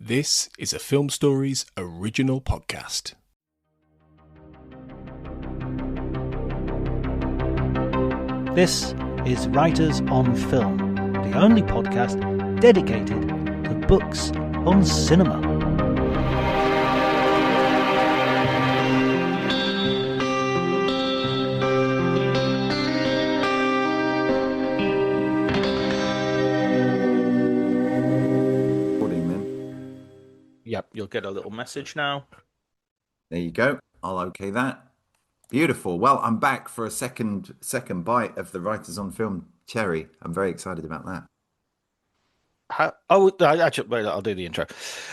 This is a Film Stories original podcast. This is Writers on Film, the only podcast dedicated to books on cinema. Yep, you'll get a little message now. There you go. I'll okay that. Beautiful. Well, I'm back for a second bite of the Writers on Film cherry. I'm very excited about that. I'll do the intro.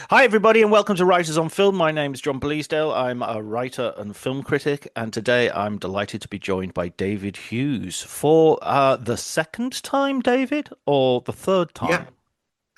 Hi, everybody, and welcome to Writers on Film. My name is John Bleasdale. I'm a writer and film critic, and today I'm delighted to be joined by David Hughes for the second time, David, or the third time? Yeah.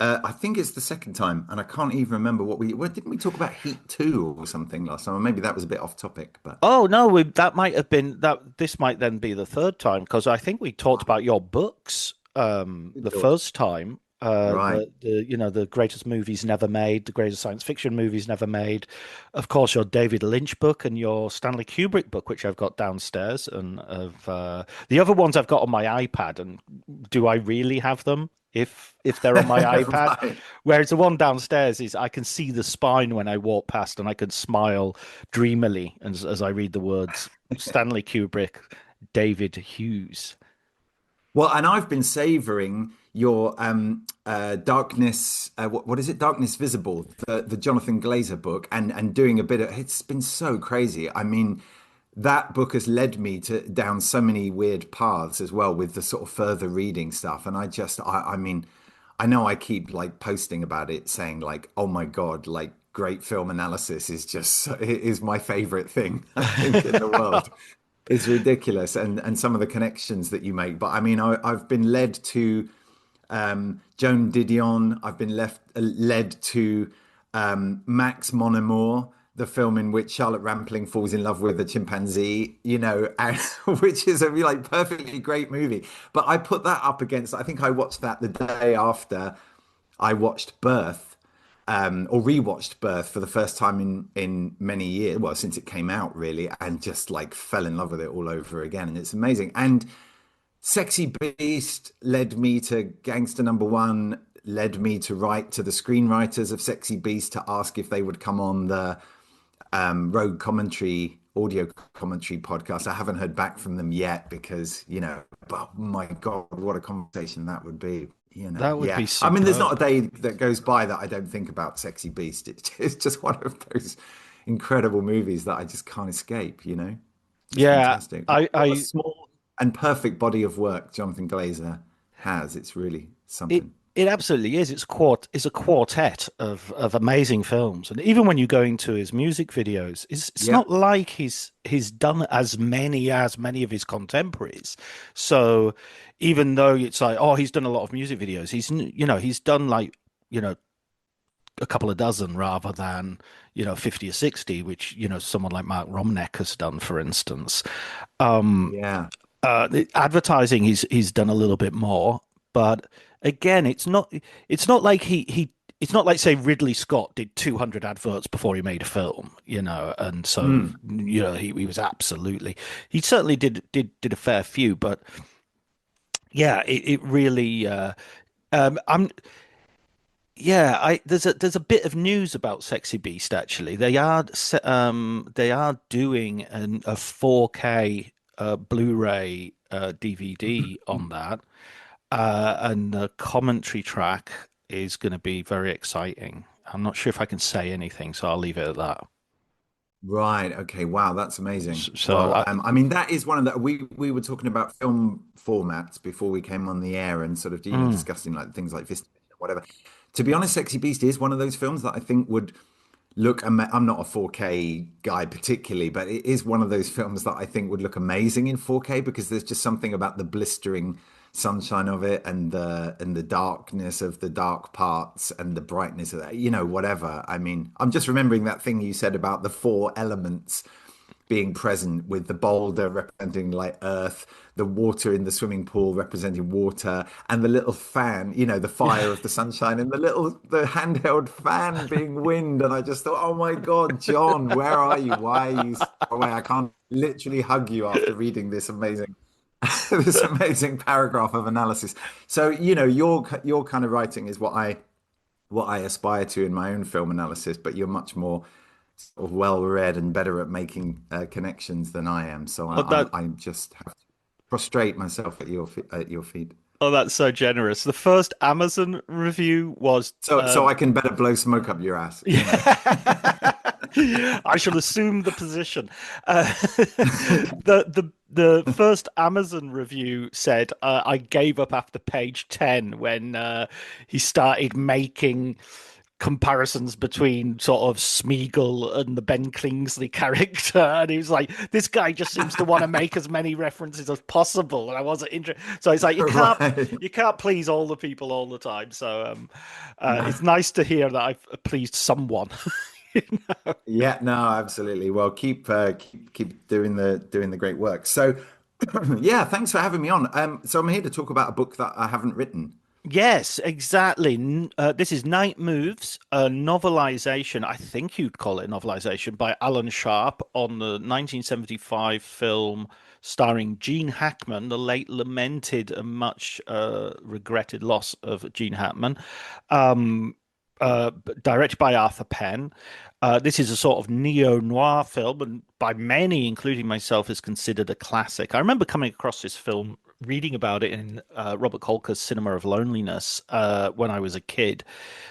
I think it's the second time, and I can't even remember didn't we talk about Heat 2 or something last time? Or maybe that was a bit off topic, but oh no, that might have been that. This might then be the third time because I think we talked about your books the first time. Right. The greatest movies never made, the greatest science fiction movies never made. Of course, your David Lynch book and your Stanley Kubrick book, which I've got downstairs, and the other ones I've got on my iPad. And do I really have them? If they're on my iPad, Right. Whereas the one downstairs is I can see the spine when I walk past, and I can smile dreamily as I read the words Stanley Kubrick, David Hughes. Well, and I've been savoring your Darkness. What is it? Darkness Visible, the Jonathan Glazer book, and doing a bit of. It's been so crazy. I mean, that book has led me down so many weird paths as well with the sort of further reading stuff. And I mean, I know I keep like posting about it, saying like, oh my God, like great film analysis is my favorite thing I think in the world. It's ridiculous, and some of the connections that you make. But I mean, I've been led to Joan Didion. I've been led to Max Mon Amour, the film in which Charlotte Rampling falls in love with a chimpanzee, and, which is a like perfectly great movie. But I put that up against. I think I watched that the day after I watched Birth. Or rewatched Birth for the first time in many years, well, since it came out really, and just like fell in love with it all over again. And it's amazing. And Sexy Beast led me to Gangster Number One, led me to write to the screenwriters of Sexy Beast to ask if they would come on the Rogue Commentary, audio commentary podcast. I haven't heard back from them yet because, but my God, what a conversation that would be. That would be superb. I mean, there's not a day that goes by that I don't think about Sexy Beast. It's just one of those incredible movies that I just can't escape, It's fantastic. What a small and perfect body of work Jonathan Glazer has. It's really something. It absolutely is. It's a quartet of amazing films, and even when you go into his music videos, it's not like he's done as many of his contemporaries. So even though it's like, oh, he's done a lot of music videos, he's done like a couple of dozen rather than 50 or 60, which someone like Mark Romnek has done, for instance. The advertising he's done a little bit more, but again, it's not like it's not like, say, Ridley Scott did 200 adverts before he made a film, and so he was absolutely, he certainly did a fair few, but yeah, it really there's a bit of news about Sexy Beast actually. They are doing a 4K Blu-ray DVD on that. And the commentary track is going to be very exciting. I'm not sure if I can say anything, so I'll leave it at that. Right. Okay. Wow. That's amazing. So, well, I mean, that is one of the we were talking about film formats before we came on the air and sort of discussing like things like Vista or whatever. To be honest, Sexy Beast is one of those films that I think would look. I'm not a 4K guy particularly, but it is one of those films that I think would look amazing in 4K because there's just something about the blistering sunshine of it and the darkness of the dark parts and the brightness of that, whatever. I mean, I'm just remembering that thing you said about the four elements being present, with the boulder representing like earth, the water in the swimming pool representing water, and the little fan, the fire of the sunshine, and the handheld fan being wind. And I just thought, oh my God, John, where are you? Why are you so far away? I can't literally hug you after reading this amazing this amazing paragraph of analysis. So, your kind of writing is what I aspire to in my own film analysis, but you're much more sort of well-read and better at making connections than I am. So Oh, I just have to prostrate myself at your feet. oh, that's so generous. The first Amazon review was So I can better blow smoke up your ass. I shall assume the position. The first Amazon review said I gave up after page 10 when he started making comparisons between sort of Smeagol and the Ben Kingsley character, and he was like, "This guy just seems to want to make as many references as possible," and I wasn't interested. So it's like you can't please all the people all the time. So it's nice to hear that I've pleased someone. Yeah, no, absolutely. Well, keep doing the great work. So, yeah, thanks for having me on. So I'm here to talk about a book that I haven't written. Yes, exactly. This is Night Moves, a novelization. I think you'd call it a novelization by Alan Sharp on the 1975 film starring Gene Hackman, the late lamented and much regretted loss of Gene Hackman. Um, Directed by Arthur Penn. This is a sort of neo-noir film, and by many, including myself, is considered a classic. I remember coming across this film, reading about it in Robert Colker's Cinema of Loneliness when I was a kid,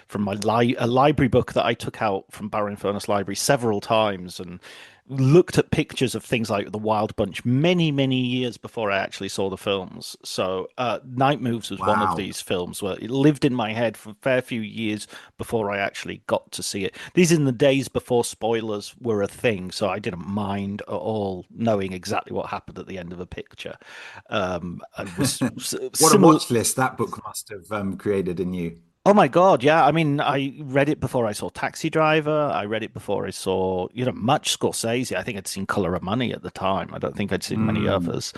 from a library book that I took out from Barrow Furness Library several times, and looked at pictures of things like The Wild Bunch many, many years before I actually saw the films. So Night Moves was one of Wow. these films where it lived in my head for a fair few years before I actually got to see it. These in the days before spoilers were a thing, so I didn't mind at all knowing exactly what happened at the end of a picture. It was What a similar. watch list that book must have created in you. Oh my God, yeah. I mean, I read it before I saw Taxi Driver. I read it before I saw, much Scorsese. I think I'd seen Color of Money at the time. I don't think I'd seen many Mm. others.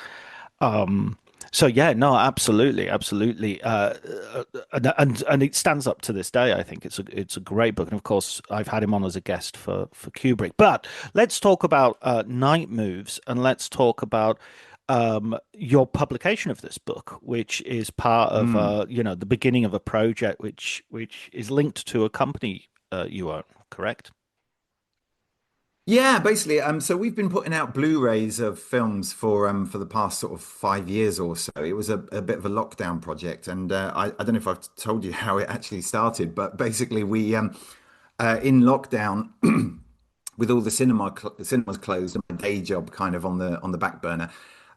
So yeah, no, absolutely, absolutely. And it stands up to this day. I think it's a great book. And of course, I've had him on as a guest for Kubrick. But let's talk about Night Moves, and let's talk about your publication of this book, which is part of Mm. the beginning of a project which is linked to a company you own, correct? Yeah, basically. So we've been putting out Blu-rays of films for the past sort of 5 years or so. It was a bit of a lockdown project, and I don't know if I've told you how it actually started, but basically we in lockdown with all the cinemas closed and my day job kind of on the back burner.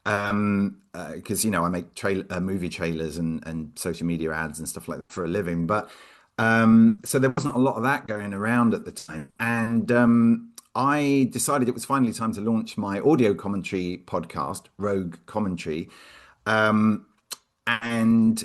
Because I make movie trailers and social media ads and stuff like that for a living, but so there wasn't a lot of that going around at the time, and I decided it was finally time to launch my audio commentary podcast, Rogue Commentary. Um, and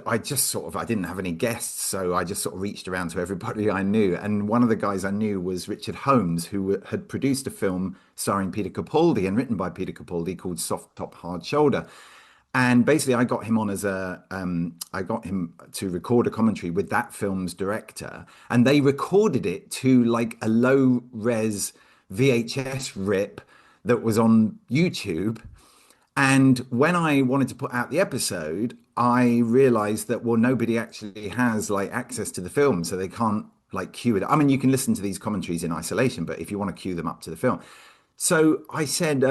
I didn't have any guests, so I just sort of reached around to everybody I knew. And one of the guys I knew was Richard Holmes, who had produced a film starring Peter Capaldi and written by Peter Capaldi called Soft Top Hard Shoulder. And basically, I got him on I got him to record a commentary with that film's director, and they recorded it to like a low res VHS rip that was on YouTube. And when I wanted to put out the episode, I realized that, well, nobody actually has like access to the film, so they can't like cue it. I mean, you can listen to these commentaries in isolation, but if you want to cue them up to the film. So I said,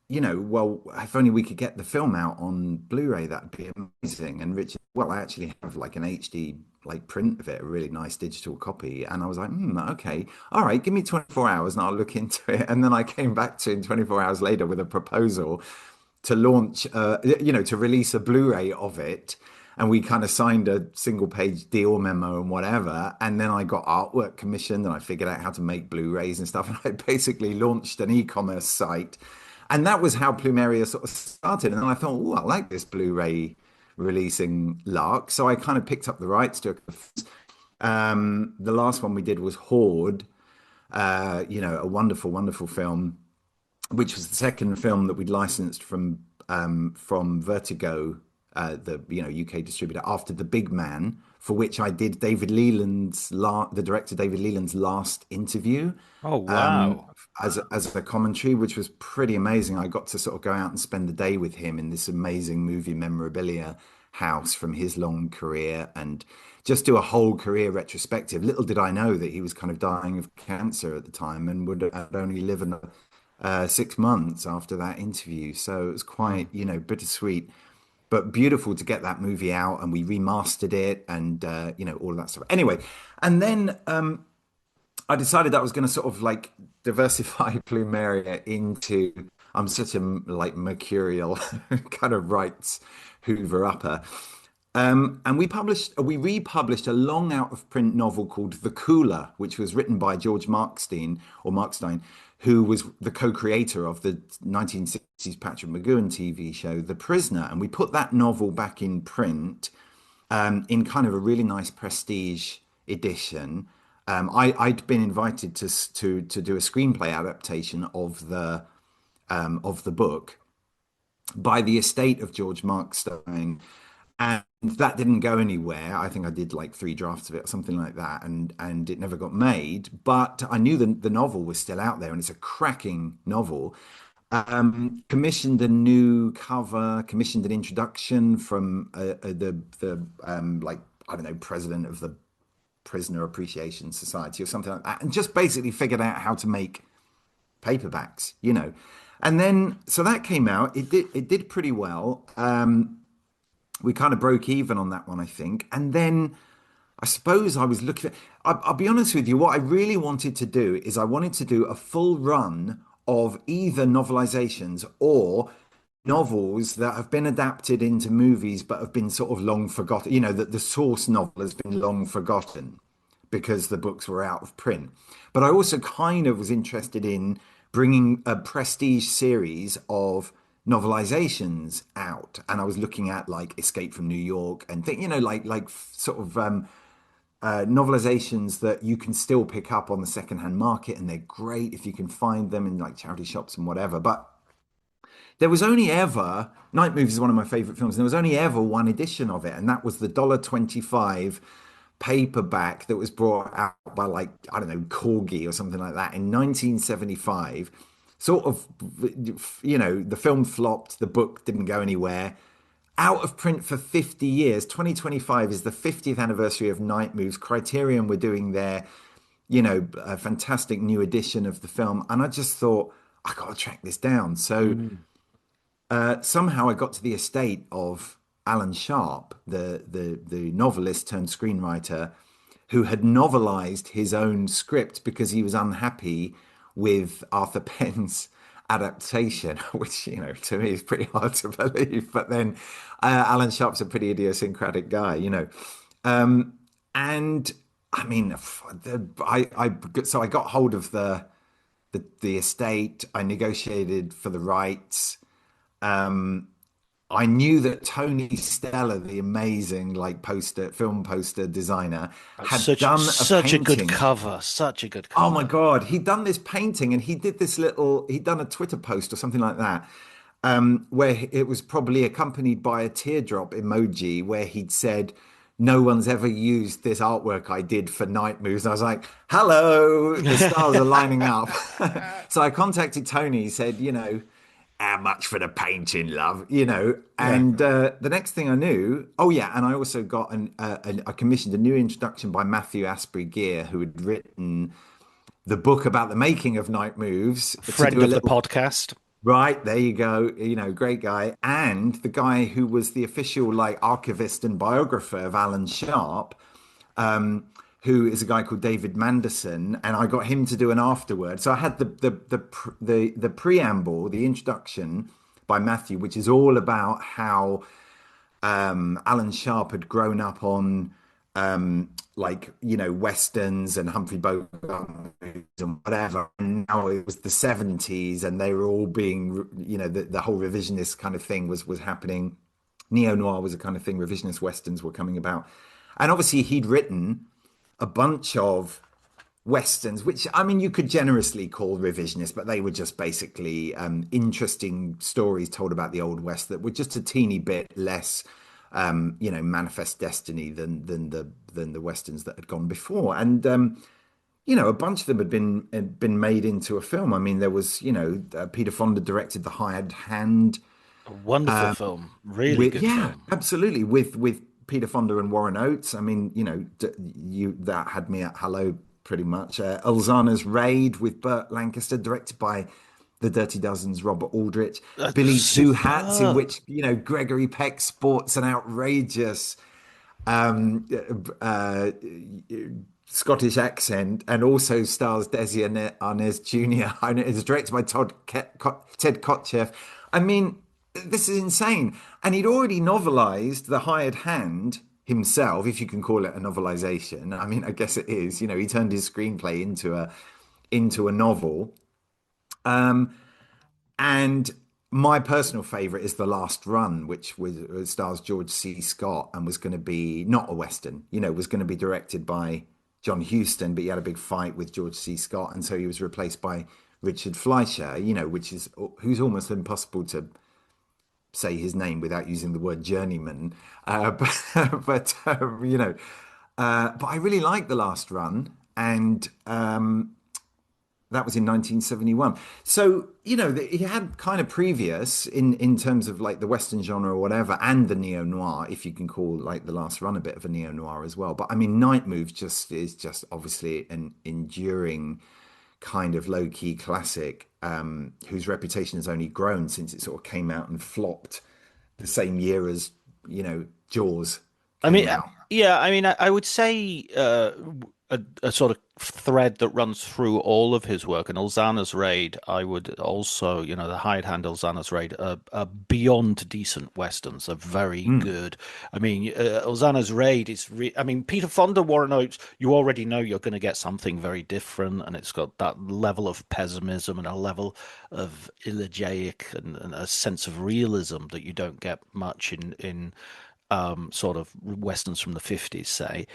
well, if only we could get the film out on Blu-ray, that'd be amazing. And Richard, well, I actually have like an HD like print of it, a really nice digital copy. And I was like, okay, all right, give me 24 hours and I'll look into it. And then I came back to him 24 hours later with a proposal to launch, to release a Blu-ray of it. And we kind of signed a single page deal memo and whatever. And then I got artwork commissioned and I figured out how to make Blu-rays and stuff. And I basically launched an e-commerce site. And that was how Plumeria sort of started. And then I thought, oh, I like this Blu-ray releasing lark. So I kind of picked up the rights to it. The last one we did was Horde, a wonderful, wonderful film which was the second film that we'd licensed from Vertigo, the UK distributor, after The Big Man, for which I did the director David Leland's last interview Oh, um, wow. as a commentary, which was pretty amazing. I got to sort of go out and spend the day with him in this amazing movie memorabilia house from his long career and just do a whole career retrospective. Little did I know that he was kind of dying of cancer at the time and would only live 6 months after that interview. So it was quite, bittersweet, but beautiful to get that movie out. And we remastered it and, all of that stuff. Anyway, and then I decided that I was going to sort of like diversify Plumeria into, I'm such a like mercurial kind of rights Hoover upper. And we republished a long out of print novel called The Cooler, which was written by George Markstein, who was the co-creator of the 1960s Patrick McGoohan TV show, The Prisoner. And we put that novel back in print in kind of a really nice prestige edition. I'd been invited to do a screenplay adaptation of the book by the estate of George Markstein, and that didn't go anywhere. I think I did like 3 drafts of it or something like that, and it never got made. But I knew the novel was still out there, and it's a cracking novel. Commissioned a new cover, commissioned an introduction from the like I don't know, president of the Prisoner Appreciation Society or something like that, and just basically figured out how to make paperbacks. And then so that came out. It did pretty well. We kind of broke even on that one, I think. And then I suppose I was looking at, I'll be honest with you, what I really wanted to do is I wanted to do a full run of either novelizations or novels that have been adapted into movies but have been sort of long forgotten. That the source novel has been long forgotten because the books were out of print. But I also kind of was interested in bringing a prestige series of novelizations out, and I was looking at like Escape from New York and think, like sort of novelizations that you can still pick up on the secondhand market, and they're great if you can find them in like charity shops and whatever. But there was only ever Night Moves is one of my favorite films, and there was only ever one edition of it, and that was the $1.25 paperback that was brought out by like I don't know Corgi or something like that in 1975. Sort of, the film flopped, the book didn't go anywhere. Out of print for 50 years. 2025 is the 50th anniversary of Night Moves. Criterion were doing their, a fantastic new edition of the film, and I just thought I got to track this down. So somehow I got to the estate of Alan Sharp, the novelist turned screenwriter, who had novelized his own script because he was unhappy with Arthur Penn's adaptation, which to me is pretty hard to believe. But then Alan Sharp's a pretty idiosyncratic guy. And I mean, so I got hold of the estate. I negotiated for the rights. I knew that Tony Stella, the amazing like film poster designer, had done such a good painting. cover, such a good Oh cover. my God, he'd done this painting and he'd done a Twitter post or something like that, where it was probably accompanied by a teardrop emoji where he'd said, "No one's ever used this artwork I did for Night Moves." And I was like, hello, the stars are lining up. So I contacted Tony, he said, how much for the painting, love? Yeah. And the next thing I knew, oh yeah, and I also got I commissioned a new introduction by Matthew Asprey Gear, who had written the book about the making of Night Moves, to Friend do a of the little. podcast. Right, there you go. Great guy. And the guy who was the official like archivist and biographer of Alan Sharp, who is a guy called David Manderson, and I got him to do an afterword. So I had the preamble, the introduction by Matthew, which is all about how Alan Sharp had grown up on westerns and Humphrey Bogart movies and whatever, and now it was the 70s and they were all being, the whole revisionist kind of thing was happening. Neo-noir was a kind of thing, revisionist westerns were coming about, and obviously he'd written a bunch of westerns, which I mean you could generously call revisionist, but they were just basically interesting stories told about the Old West that were just a teeny bit less, manifest destiny than the westerns that had gone before. And a bunch of them had been made into a film. I mean, there was, Peter Fonda directed The Hired Hand. A wonderful film, really With good yeah, film. absolutely. With Peter Fonda and Warren Oates. I mean, you that had me at hello pretty much. Ulzana's Raid with Burt Lancaster, directed by the Dirty Dozen's Robert Aldrich. Billy Two Hats, in Superb. which Gregory Peck sports an outrageous um, uh, Scottish accent and also stars Desi Arnaz Jr. And it's directed by Ted Kotcheff. I mean, this is insane. And he'd already novelized The Hired Hand himself, if you can call it a novelization. I mean, I guess it is. He turned his screenplay into a novel. And my personal favorite is The Last Run, which stars George C. Scott and was going to be not a Western, was going to be directed by John Huston, but he had a big fight with George C. Scott. And so he was replaced by Richard Fleischer, who's almost impossible to say his name without using the word journeyman. But I really like The Last Run. And that was in 1971. So, he had kind of previous in terms of like the Western genre or whatever, and the neo-noir, if you can call like The Last Run a bit of a neo-noir as well. But I mean, Night Moves is just obviously an enduring kind of low-key classic, whose reputation has only grown since it sort of came out and flopped the same year as, Jaws I came mean, out. yeah, I mean, I would say a sort of thread that runs through all of his work, and Ulzana's Raid, I would also, the Hired Hand, Ulzana's Raid, are beyond decent westerns. Are very Mm, good. I mean, Ulzana's Raid I mean, Peter Fonda, Warren Oates, you already know you're going to get something very different, and it's got that level of pessimism and a level of elegiac and a sense of realism that you don't get much in sort of westerns from the 50s, say.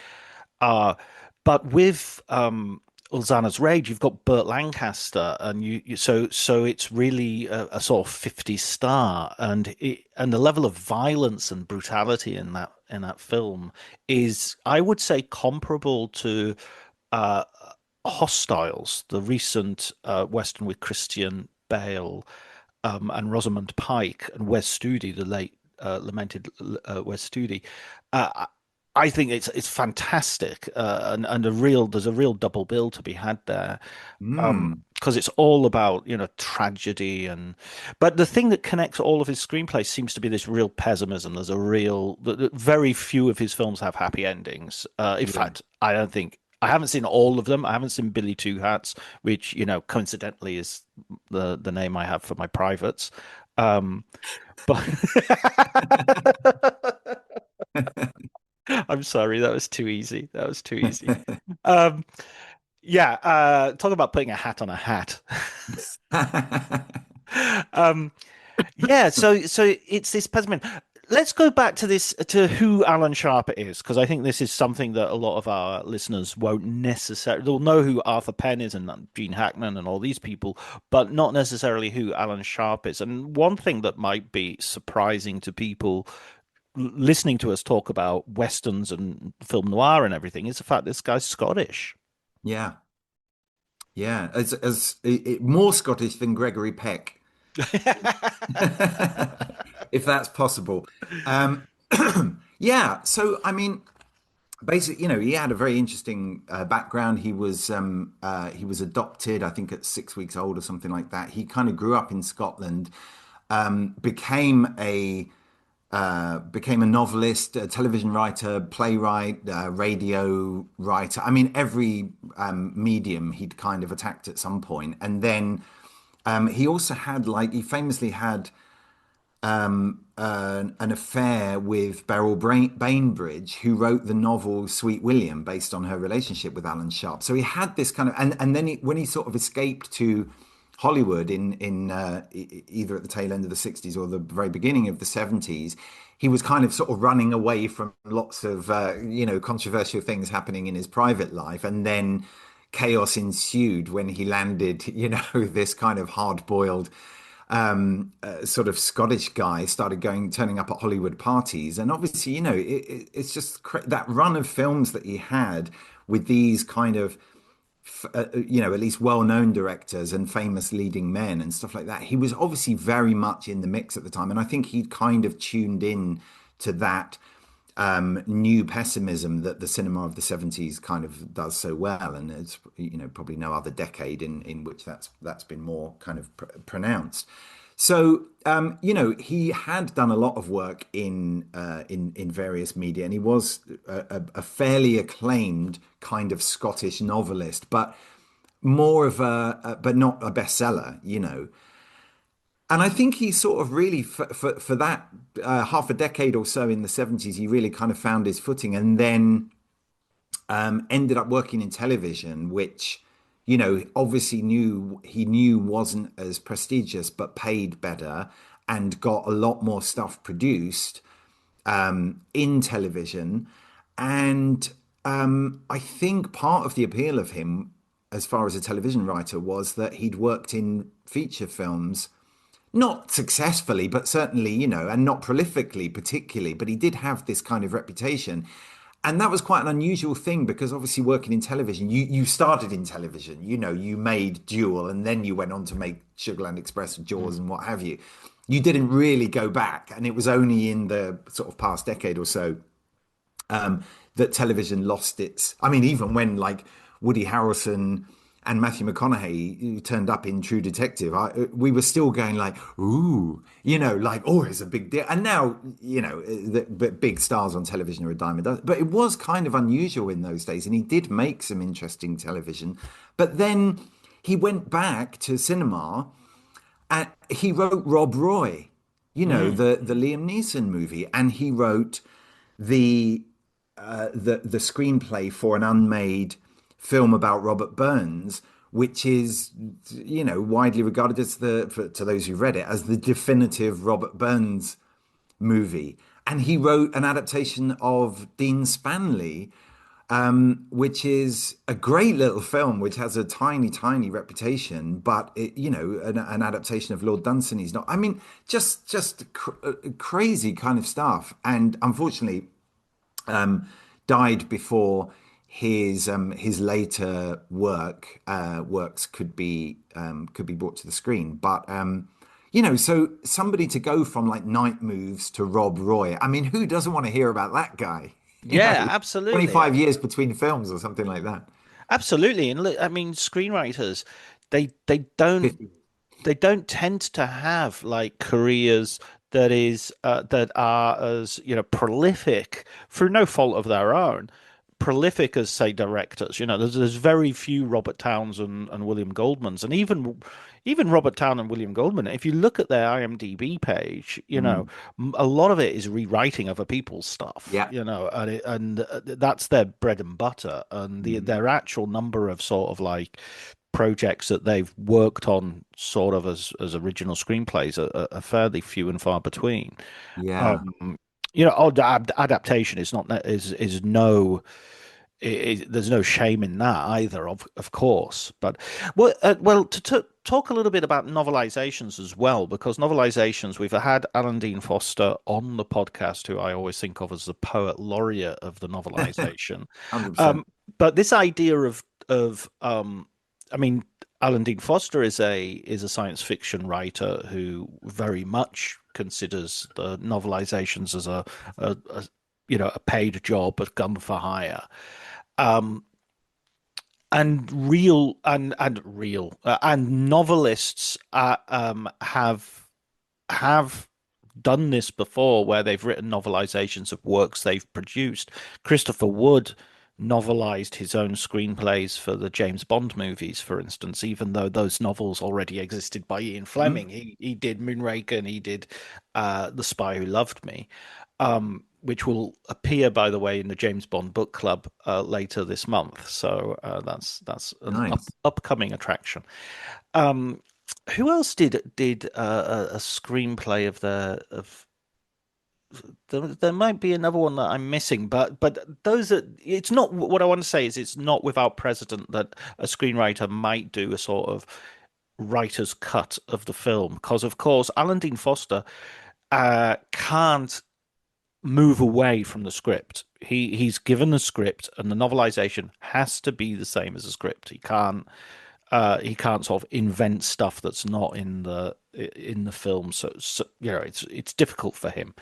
Uh, but with Ulzana's Rage, you've got Burt Lancaster, and so it's really a sort of 50s star, and the level of violence and brutality in that film is, I would say, comparable to uh, Hostiles, the recent western with Christian Bale and Rosamund Pike and Wes Studi, the late lamented Wes Studi. Uh, I think it's fantastic, and there's a real double bill to be had there, mm, because it's all about tragedy but the thing that connects all of his screenplays seems to be this real pessimism. There's a real very few of his films have happy endings. In yeah. fact, I don't think. I haven't seen all of them. I haven't seen Billy Two Hats, which coincidentally is the name I have for my privates. Um, but I'm sorry, that was too easy. That was too easy. Um, yeah, talk about putting a hat on a hat. Um, yeah, so it's this pessimism. Let's go back to this to who Alan Sharp is, because I think this is something that a lot of our listeners won't necessarily. They'll know who Arthur Penn is and Gene Hackman and all these people, but not necessarily who Alan Sharp is. And one thing that might be surprising to people listening to us talk about westerns and film noir and everything is the fact this guy's Scottish. Yeah. Yeah. More Scottish than Gregory Peck. If that's possible. Um, yeah. So, I mean, basically, he had a very interesting background. He was adopted, I think, at 6 weeks old or something like that. He kind of grew up in Scotland, became a novelist, a television writer, playwright, radio writer. I mean, every medium he'd kind of attacked at some point. And then he also had, like, he famously had an affair with Beryl Bainbridge, who wrote the novel Sweet William, based on her relationship with Alan Sharp. So he had this kind of, and then when he sort of escaped to Hollywood in either at the tail end of the 60s or the very beginning of the 70s, he was kind of sort of running away from lots of controversial things happening in his private life, and then chaos ensued when he landed, this kind of hard-boiled sort of Scottish guy started turning up at Hollywood parties. And obviously, it's just that run of films that he had with these kind of, at least well-known directors and famous leading men and stuff like that. He was obviously very much in the mix at the time. And I think he'd kind of tuned in to that new pessimism that the cinema of the 70s kind of does so well. And it's, probably no other decade in which that's been more kind of pronounced. So, he had done a lot of work in various media, and he was a fairly acclaimed kind of Scottish novelist, but more of but not a bestseller. And I think he sort of really, for that half a decade or so in the 70s, he really kind of found his footing, and then ended up working in television, which, obviously he knew wasn't as prestigious, but paid better and got a lot more stuff produced in television. And I think part of the appeal of him, as far as a television writer, was that he'd worked in feature films. Not successfully, but certainly, and not prolifically particularly, but he did have this kind of reputation. And that was quite an unusual thing because obviously working in television, you started in television, you made Duel and then you went on to make Sugarland Express, Jaws and what have you. You didn't really go back. And it was only in the sort of past decade or so that television lost even when like Woody Harrelson and Matthew McConaughey turned up in True Detective, we were still going like, ooh, like, oh, it's a big deal. And now, the big stars on television are a dime a dozen. But it was kind of unusual in those days. And he did make some interesting television. But then he went back to cinema and he wrote Rob Roy, the Liam Neeson movie. And he wrote the screenplay for an unmade film about Robert Burns, which is, widely regarded as to those who read it, as the definitive Robert Burns movie. And he wrote an adaptation of Dean Spanley, which is a great little film, which has a tiny, tiny reputation, but an adaptation of Lord Dunsany's not. Just crazy kind of stuff. And unfortunately, died before his later works could be brought to the screen. But so somebody to go from like Night Moves to Rob Roy, who doesn't want to hear about that guy? Yeah, absolutely. 25 years between films or something like that. Absolutely. And look, screenwriters, they don't tend to have like careers that are as prolific through no fault of their own, prolific as say directors. There's very few Robert Towns and William Goldmans, and even Robert Town and William Goldman, if you look at their IMDb page, a lot of it is rewriting other people's stuff. Yeah. And that's their bread and butter, and their actual number of sort of like projects that they've worked on sort of as original screenplays are fairly few and far between. Yeah. Adaptation is not is no. There's no shame in that either, of course. But to talk a little bit about novelizations as well, because novelizations, we've had Alan Dean Foster on the podcast, who I always think of as the poet laureate of the novelization. 100%. But this idea of Alan Dean Foster is a science fiction writer who very much considers the novelizations as a paid job, a gun for hire. And novelists have done this before, where they've written novelizations of works they've produced. Christopher Wood novelized his own screenplays for the James Bond movies, for instance, even though those novels already existed by Ian Fleming. He did Moonraker and he did The Spy Who Loved Me, which will appear, by the way, in the James Bond book club later this month. So that's an Nice. upcoming attraction. Who else did a screenplay of there might be another one that I'm missing, but those are. It's not what I want to say is it's not without precedent that a screenwriter might do a sort of writer's cut of the film, because of course Alan Dean Foster can't move away from the script. He's given the script, and the novelization has to be the same as the script. He can't sort of invent stuff that's not in the film. So it's difficult for him.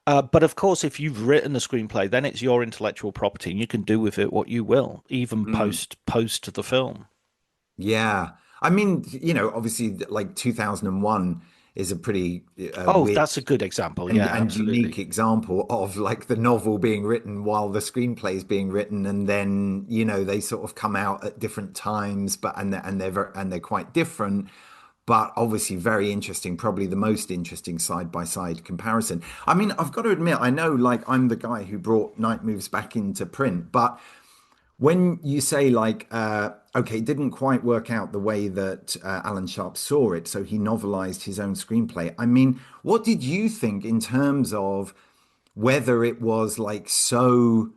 But of course, if you've written the screenplay, then it's your intellectual property, and you can do with it what you will, even Mm. post the film. Yeah. I mean, obviously, like 2001 is a pretty Oh, weird that's a good example. and Yeah, and unique absolutely. example of like the novel being written while the screenplay is being written, and then they sort of come out at different times, but and they're quite different, but obviously very interesting, probably the most interesting side by side comparison. I mean, I've got to admit, I know like I'm the guy who brought Night Moves back into print, but when you say like, okay, it didn't quite work out the way that Alan Sharp saw it, so he novelized his own screenplay. I mean, what did you think in terms of whether it was like so,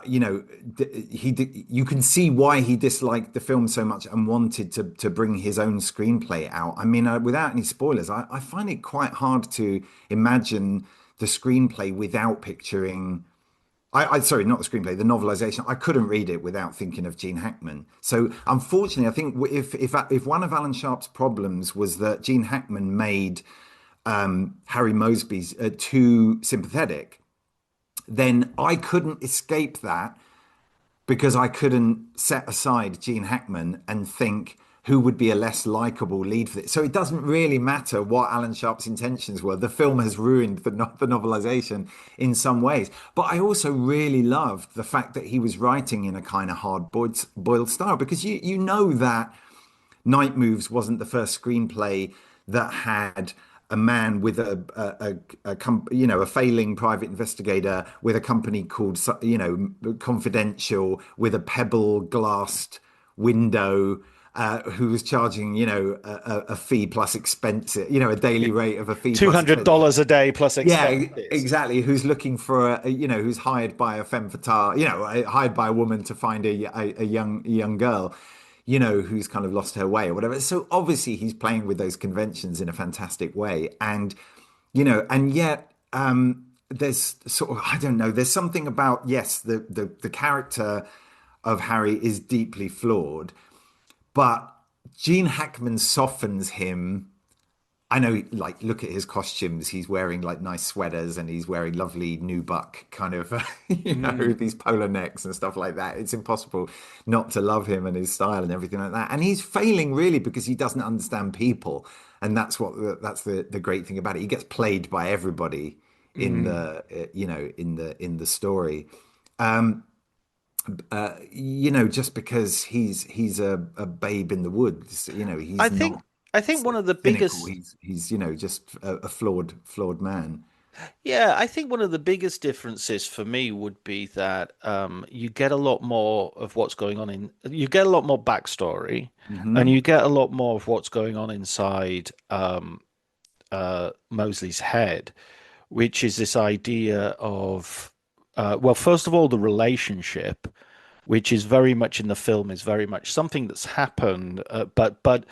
you can see why he disliked the film so much and wanted to bring his own screenplay out. I mean, without any spoilers, I find it quite hard to imagine the screenplay without picturing. Sorry, not the screenplay, the novelization. I couldn't read it without thinking of Gene Hackman. So, unfortunately, I think if one of Alan Sharp's problems was that Gene Hackman made Harry Mosby's too sympathetic, then I couldn't escape that because I couldn't set aside Gene Hackman and think who would be a less likable lead for it. So it doesn't really matter what Alan Sharp's intentions were. The film has ruined the novelization in some ways. But I also really loved the fact that he was writing in a kind of hard boiled style, because you know that Night Moves wasn't the first screenplay that had a man with a failing private investigator with a company called Confidential, with a pebble glassed window, who was charging a fee plus expenses, a daily rate of a fee Two plus hundred expenses. dollars a day plus Yeah, expenses. exactly. Who's looking for who's hired by a femme fatale, hired by a woman to find a young girl, who's kind of lost her way or whatever. So obviously he's playing with those conventions in a fantastic way, and yet there's sort of, I don't know, there's something about, yes, the character of Harry is deeply flawed, but Gene Hackman softens him. I know, like, look at his costumes. He's wearing like nice sweaters, and he's wearing lovely nubuck kind of, Mm. these polo necks and stuff like that. It's impossible not to love him and his style and everything like that. And he's failing really because he doesn't understand people, and that's the great thing about it. He gets played by everybody in Mm. the in the story. Just because he's a babe in the woods, I he's think not I think one of the cynical. biggest He's just a flawed man. Yeah, I think one of the biggest differences for me would be that you get a lot more of what's going on you get a lot more backstory, and Hmm. you get a lot more of what's going on inside Mosley's head, which is this idea of, well, first of all, the relationship, which is very much in the film, is very much something that's happened, but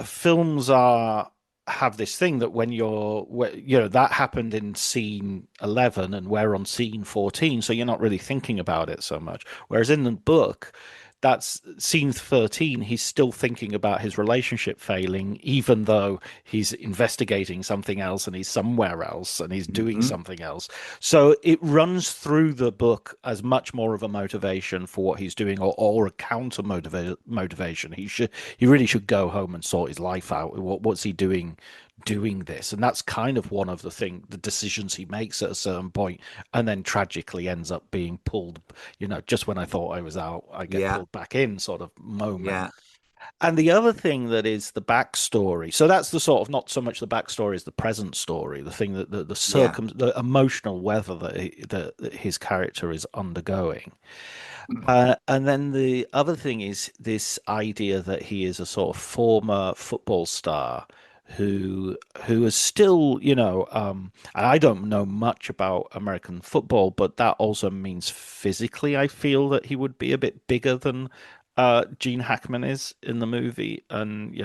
films are have this thing that when that happened in scene 11 and we're on scene 14, so you're not really thinking about it so much, whereas in the book, that's scene 13, he's still thinking about his relationship failing, even though he's investigating something else and he's somewhere else and he's doing Hmm. something else. So it runs through the book as much more of a motivation for what he's doing, or a counter motivation. He really should go home and sort his life out. What's he doing this? And that's kind of one of the decisions he makes at a certain point, and then tragically ends up being pulled, just when I thought I was out, I get Yeah, pulled back in sort of moment. yeah, And the other thing that is the backstory. So that's the sort of, not so much the backstory as the present story, the thing that yeah, the emotional weather that his character is undergoing. And then the other thing is this idea that he is a sort of former football star who is still, and I don't know much about American football, but that also means physically, I feel that he would be a bit bigger than Gene Hackman is in the movie, and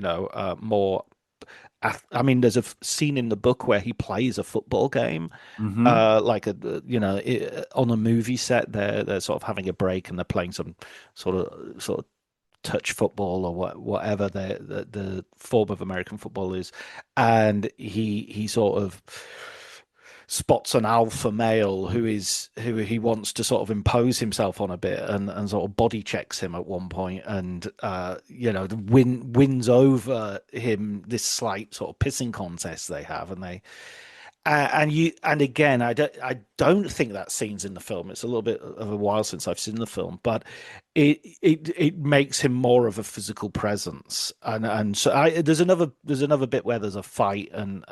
more. I mean, there's a scene in the book where he plays a football game, Hmm. like on a movie set. They're sort of having a break and they're playing some sort of touch football or whatever the form of American football is, and he sort of spots an alpha male who he wants to sort of impose himself on a bit, and sort of body checks him at one point, and wins over him, this slight sort of pissing contest they have, and they and again, I don't think that scene's in the film. It's a little bit of a while since I've seen the film, but it makes him more of a physical presence. And so there's another bit where there's a fight, and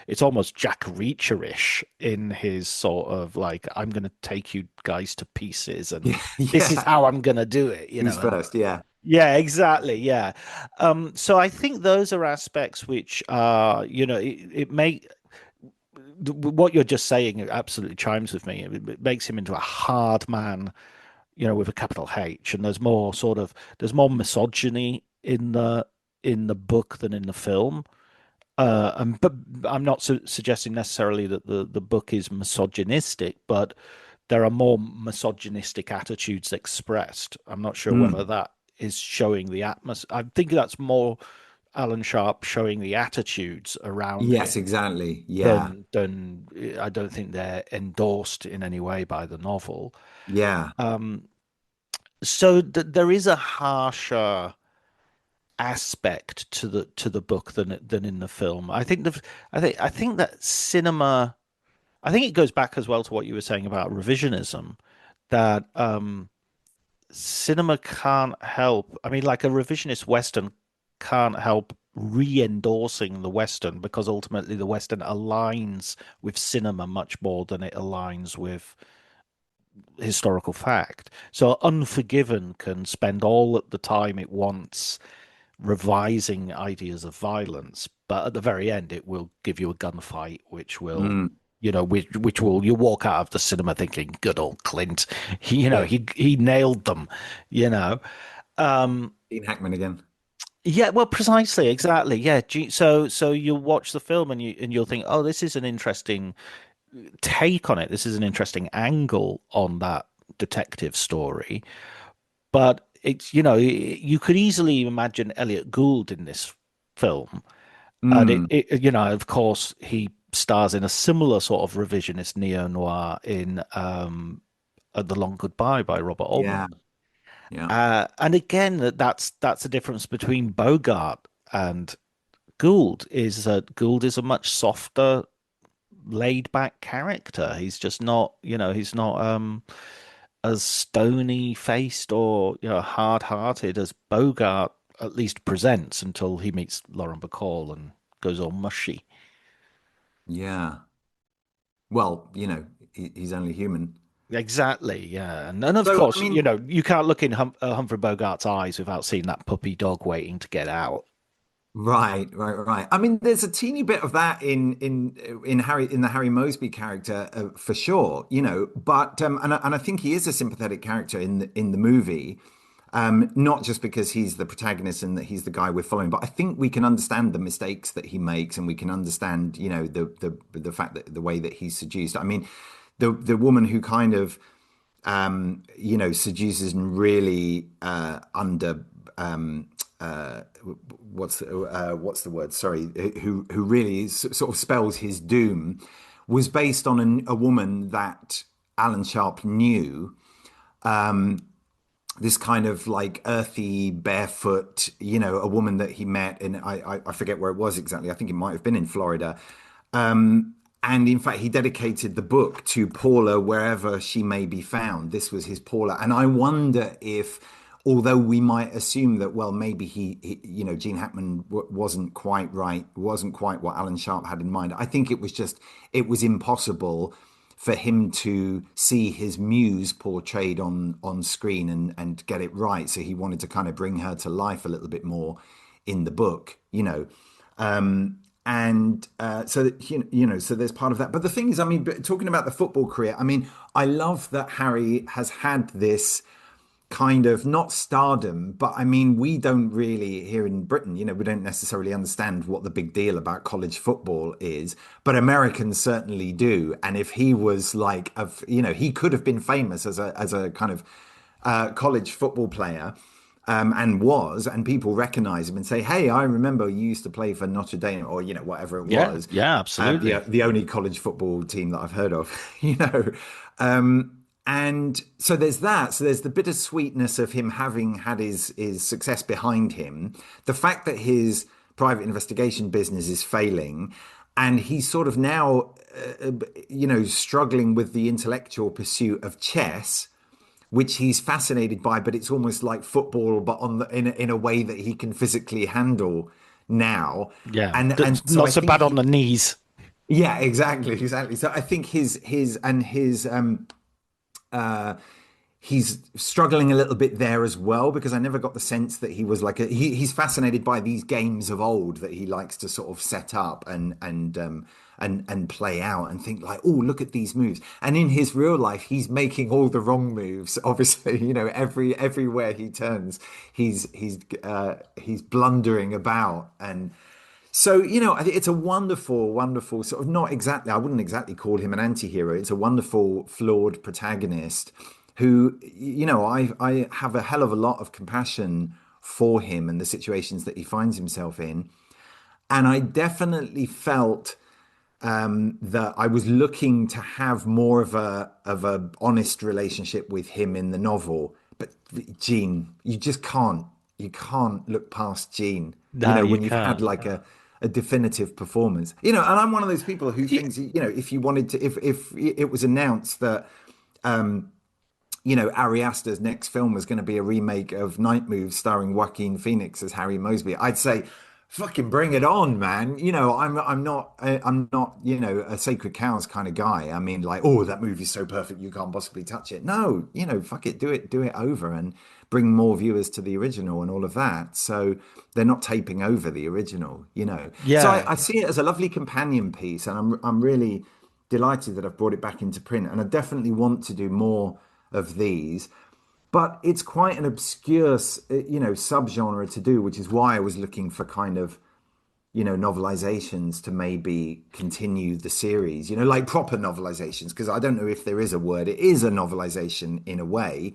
it's almost Jack Reacher-ish in his sort of like, I'm going to take you guys to pieces, and Yeah, this is yeah. how I'm going to do it, Who's and first? Yeah. yeah, exactly. Yeah. So I think those are aspects which are, it make what you're just saying absolutely chimes with me. It makes him into a hard man, with a capital H, and there's more misogyny in the book than in the film. But I'm not suggesting necessarily that the book is misogynistic, but there are more misogynistic attitudes expressed. I'm not sure whether Mm. that is showing the atmosphere. I think that's more Alan Sharp showing the attitudes around Yes, him exactly. Yeah. than I don't think they're endorsed in any way by the novel. Yeah. So there is a harsher aspect to the book than in the film. I think that cinema. I think it goes back as well to what you were saying about revisionism, that cinema can't help. I mean, like a revisionist Western can't help re-endorsing the Western, because ultimately the Western aligns with cinema much more than it aligns with historical fact. So Unforgiven can spend all the time it wants revising ideas of violence, but at the very end it will give you a gunfight which will Mm. which will you walk out of the cinema thinking, good old Clint. Yeah. He nailed them, you know. Um Gene Hackman again. yeah, well, precisely, exactly. Yeah. So you'll watch the film, and you'll think, oh, this is an interesting take on it. This is an interesting angle on that detective story. But it's, you could easily imagine Elliot Gould in this film. And Mm. of course, he stars in a similar sort of revisionist neo-noir in The Long Goodbye by Robert Yeah. Altman. Yeah. And again, that's the difference between Bogart and Gould, is that Gould is a much softer, laid back character. He's just not, he's not as stony faced or hard hearted as Bogart at least presents, until he meets Lauren Bacall and goes all mushy. Yeah. Well, he's only human. Exactly, yeah, and of So, I course, mean, you can't look in Humphrey Bogart's eyes without seeing that puppy dog waiting to get out. right, right, right. I mean, there's a teeny bit of that in the Harry Moseby character for sure, But and I think he is a sympathetic character in the movie, not just because he's the protagonist and that he's the guy we're following, but I think we can understand the mistakes that he makes, and we can understand, the fact that the way that he's seduced. I mean, the woman who kind of seduces and really under uh, what's the word? Sorry, who really sort of spells his doom, was based on a woman that Alan Sharp knew. This kind of like earthy, barefoot, a woman that he met in, I forget where it was exactly. I think it might have been in Florida. And in fact, he dedicated the book to Paula wherever she may be found. This was his Paula. And I wonder if, although we might assume that, well, maybe Gene Hackman wasn't quite right, wasn't quite what Alan Sharp had in mind. I think it was impossible for him to see his muse portrayed on screen and get it right. So he wanted to kind of bring her to life a little bit more in the book. So there's part of that. But the thing is, I mean, talking about the football career, I mean, I love that Harry has had this kind of not stardom, but I mean, we don't really here in Britain, we don't necessarily understand what the big deal about college football is, but Americans certainly do. And if he was like, he could have been famous as a kind of college football player. And people recognize him and say, "Hey, I remember you used to play for Notre Dame, or whatever it Yeah, was." yeah, absolutely. The only college football team that I've heard of, And so there's that. So there's the bittersweetness of him having had his success behind him, the fact that his private investigation business is failing, and he's sort of now, struggling with the intellectual pursuit of chess, which he's fascinated by, but it's almost like football, but in a way that he can physically handle now. Yeah, And so not I so think bad on the knees. yeah, exactly. So I think he's struggling a little bit there as well, because I never got the sense that he was like he's fascinated by these games of old that he likes to sort of set up and play out and think like, oh, look at these moves. And in his real life, he's making all the wrong moves. Obviously, everywhere he turns, he's blundering about. And so, I think it's a wonderful, wonderful sort of, not exactly, I wouldn't exactly call him an anti-hero. It's a wonderful, flawed protagonist who, I have a hell of a lot of compassion for him and the situations that he finds himself in. And I definitely felt that I was looking to have more of a honest relationship with him in the novel. But Gene, you can't look past Gene. No, you When you've had can't. like a definitive performance. And I'm one of those people who Yeah, thinks, if you wanted to, if it was announced that Ari Aster's next film was going to be a remake of Night Moves starring Joaquin Phoenix as Harry Moseby, I'd say, fucking bring it on, man. I'm not a sacred cows kind of guy. I mean, like, oh, that movie's so perfect you can't possibly touch it. No, fuck it, do it over and bring more viewers to the original and all of that. So they're not taping over the original. So yeah. I see it as a lovely companion piece, and I'm really delighted that I've brought it back into print, and I definitely want to do more of these. But it's quite an obscure, subgenre to do, which is why I was looking for kind of, novelizations to maybe continue the series, like proper novelizations, because I don't know if there is a word. It is a novelization in a way.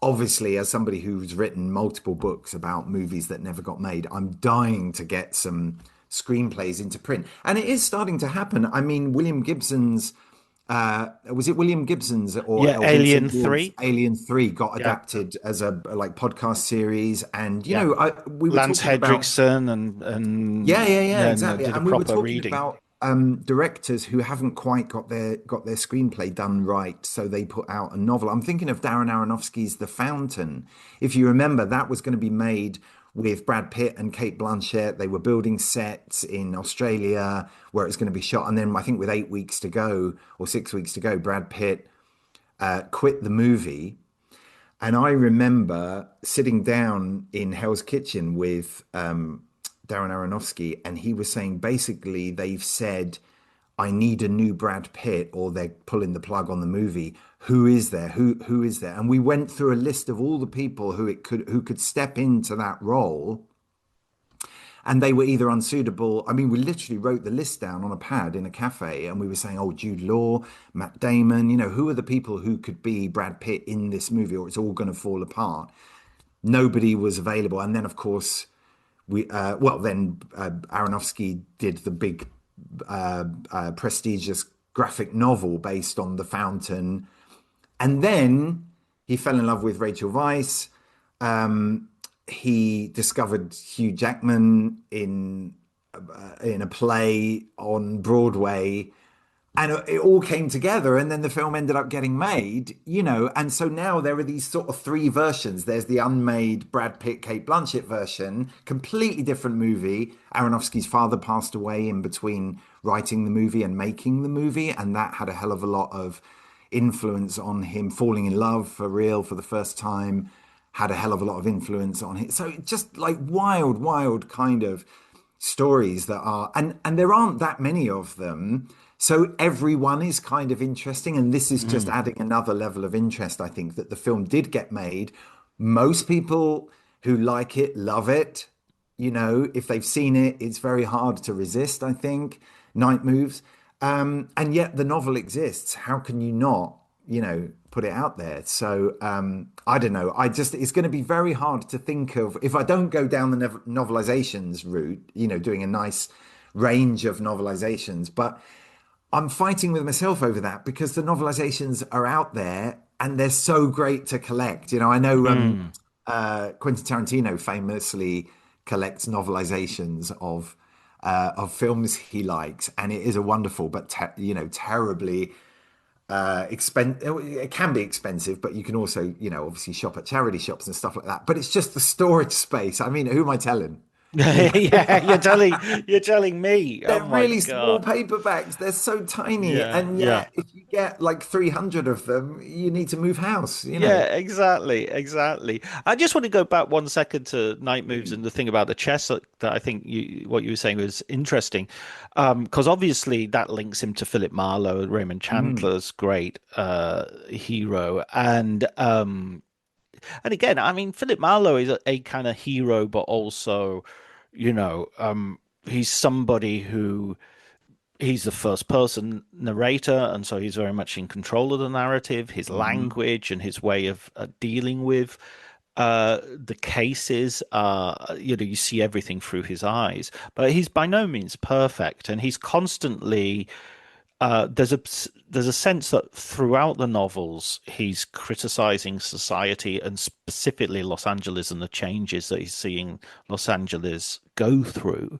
Obviously, as somebody who's written multiple books about movies that never got made, I'm dying to get some screenplays into print. And it is starting to happen. I mean, William Gibson's was it William Gibson's Yeah, or Alien Vincent Ward's 3. Alien 3 got Yeah. adapted as a like podcast series, and Yeah. we were Lance talking about Hendrickson yeah, then exactly. did a And we were proper talking reading. about directors who haven't quite got their screenplay done right, so they put out a novel. I'm thinking of Darren Aronofsky's The Fountain. If you remember, that was going to be made with Brad Pitt and Kate Blanchett. They were building sets in Australia where it was going to be shot, and then I think with 8 weeks to go or 6 weeks to go, Brad Pitt quit the movie. And I remember sitting down in Hell's Kitchen with Darren Aronofsky, and he was saying basically they've said, I need a new Brad Pitt, or they're pulling the plug on the movie. Who is there? Who is there? And we went through a list of all the people who could step into that role, and they were either unsuitable. I mean, we literally wrote the list down on a pad in a cafe, and we were saying, oh, Jude Law, Matt Damon, who are the people who could be Brad Pitt in this movie, or it's all going to fall apart. Nobody was available. And then, of course, Aronofsky did the big prestigious graphic novel based on The Fountain. And then he fell in love with Rachel Weisz. He discovered Hugh Jackman in a play on Broadway, and it all came together, and then the film ended up getting made. And so now there are these sort of three versions. There's the unmade Brad Pitt, Kate Blanchett version, completely different movie. Aronofsky's father passed away in between writing the movie and making the movie, and that had a hell of a lot of influence on him falling in love for real for the first time, had a hell of a lot of influence on him. So just like wild kind of stories that are, and there aren't that many of them. So everyone is kind of interesting. And this is just adding another level of interest, I think, that the film did get made. Most people who like it love it. You know, if they've seen it, it's very hard to resist, I think, Night Moves. And yet the novel exists. How can you not, put it out there? So I don't know. It's going to be very hard to think of if I don't go down the novelizations route, doing a nice range of novelizations. But I'm fighting with myself over that because the novelizations are out there and they're so great to collect. I know Quentin Tarantino famously collects novelizations of films he likes, and it is a wonderful but terribly it can be expensive, but you can also obviously shop at charity shops and stuff like that. But it's just the storage space. I mean, who am I telling? Yeah, you're telling me. Oh They're my really small God. paperbacks. They're so tiny. Yeah, And yeah. yet, if you get like 300 of them, you need to move house. Yeah, exactly, exactly. I just want to go back 1 second to Night Moves and the thing about the chess that I think what you were saying was interesting, because obviously that links him to Philip Marlowe, Raymond Mm. Chandler's great hero, and again, I mean, Philip Marlowe is a kind of hero, but also, he's somebody who he's the first person narrator, and so he's very much in control of the narrative, his Hmm. language and his way of dealing with the cases. You see everything through his eyes, but he's by no means perfect, and he's constantly there's a sense that throughout the novels he's criticizing society and specifically Los Angeles and the changes that he's seeing Los Angeles go through.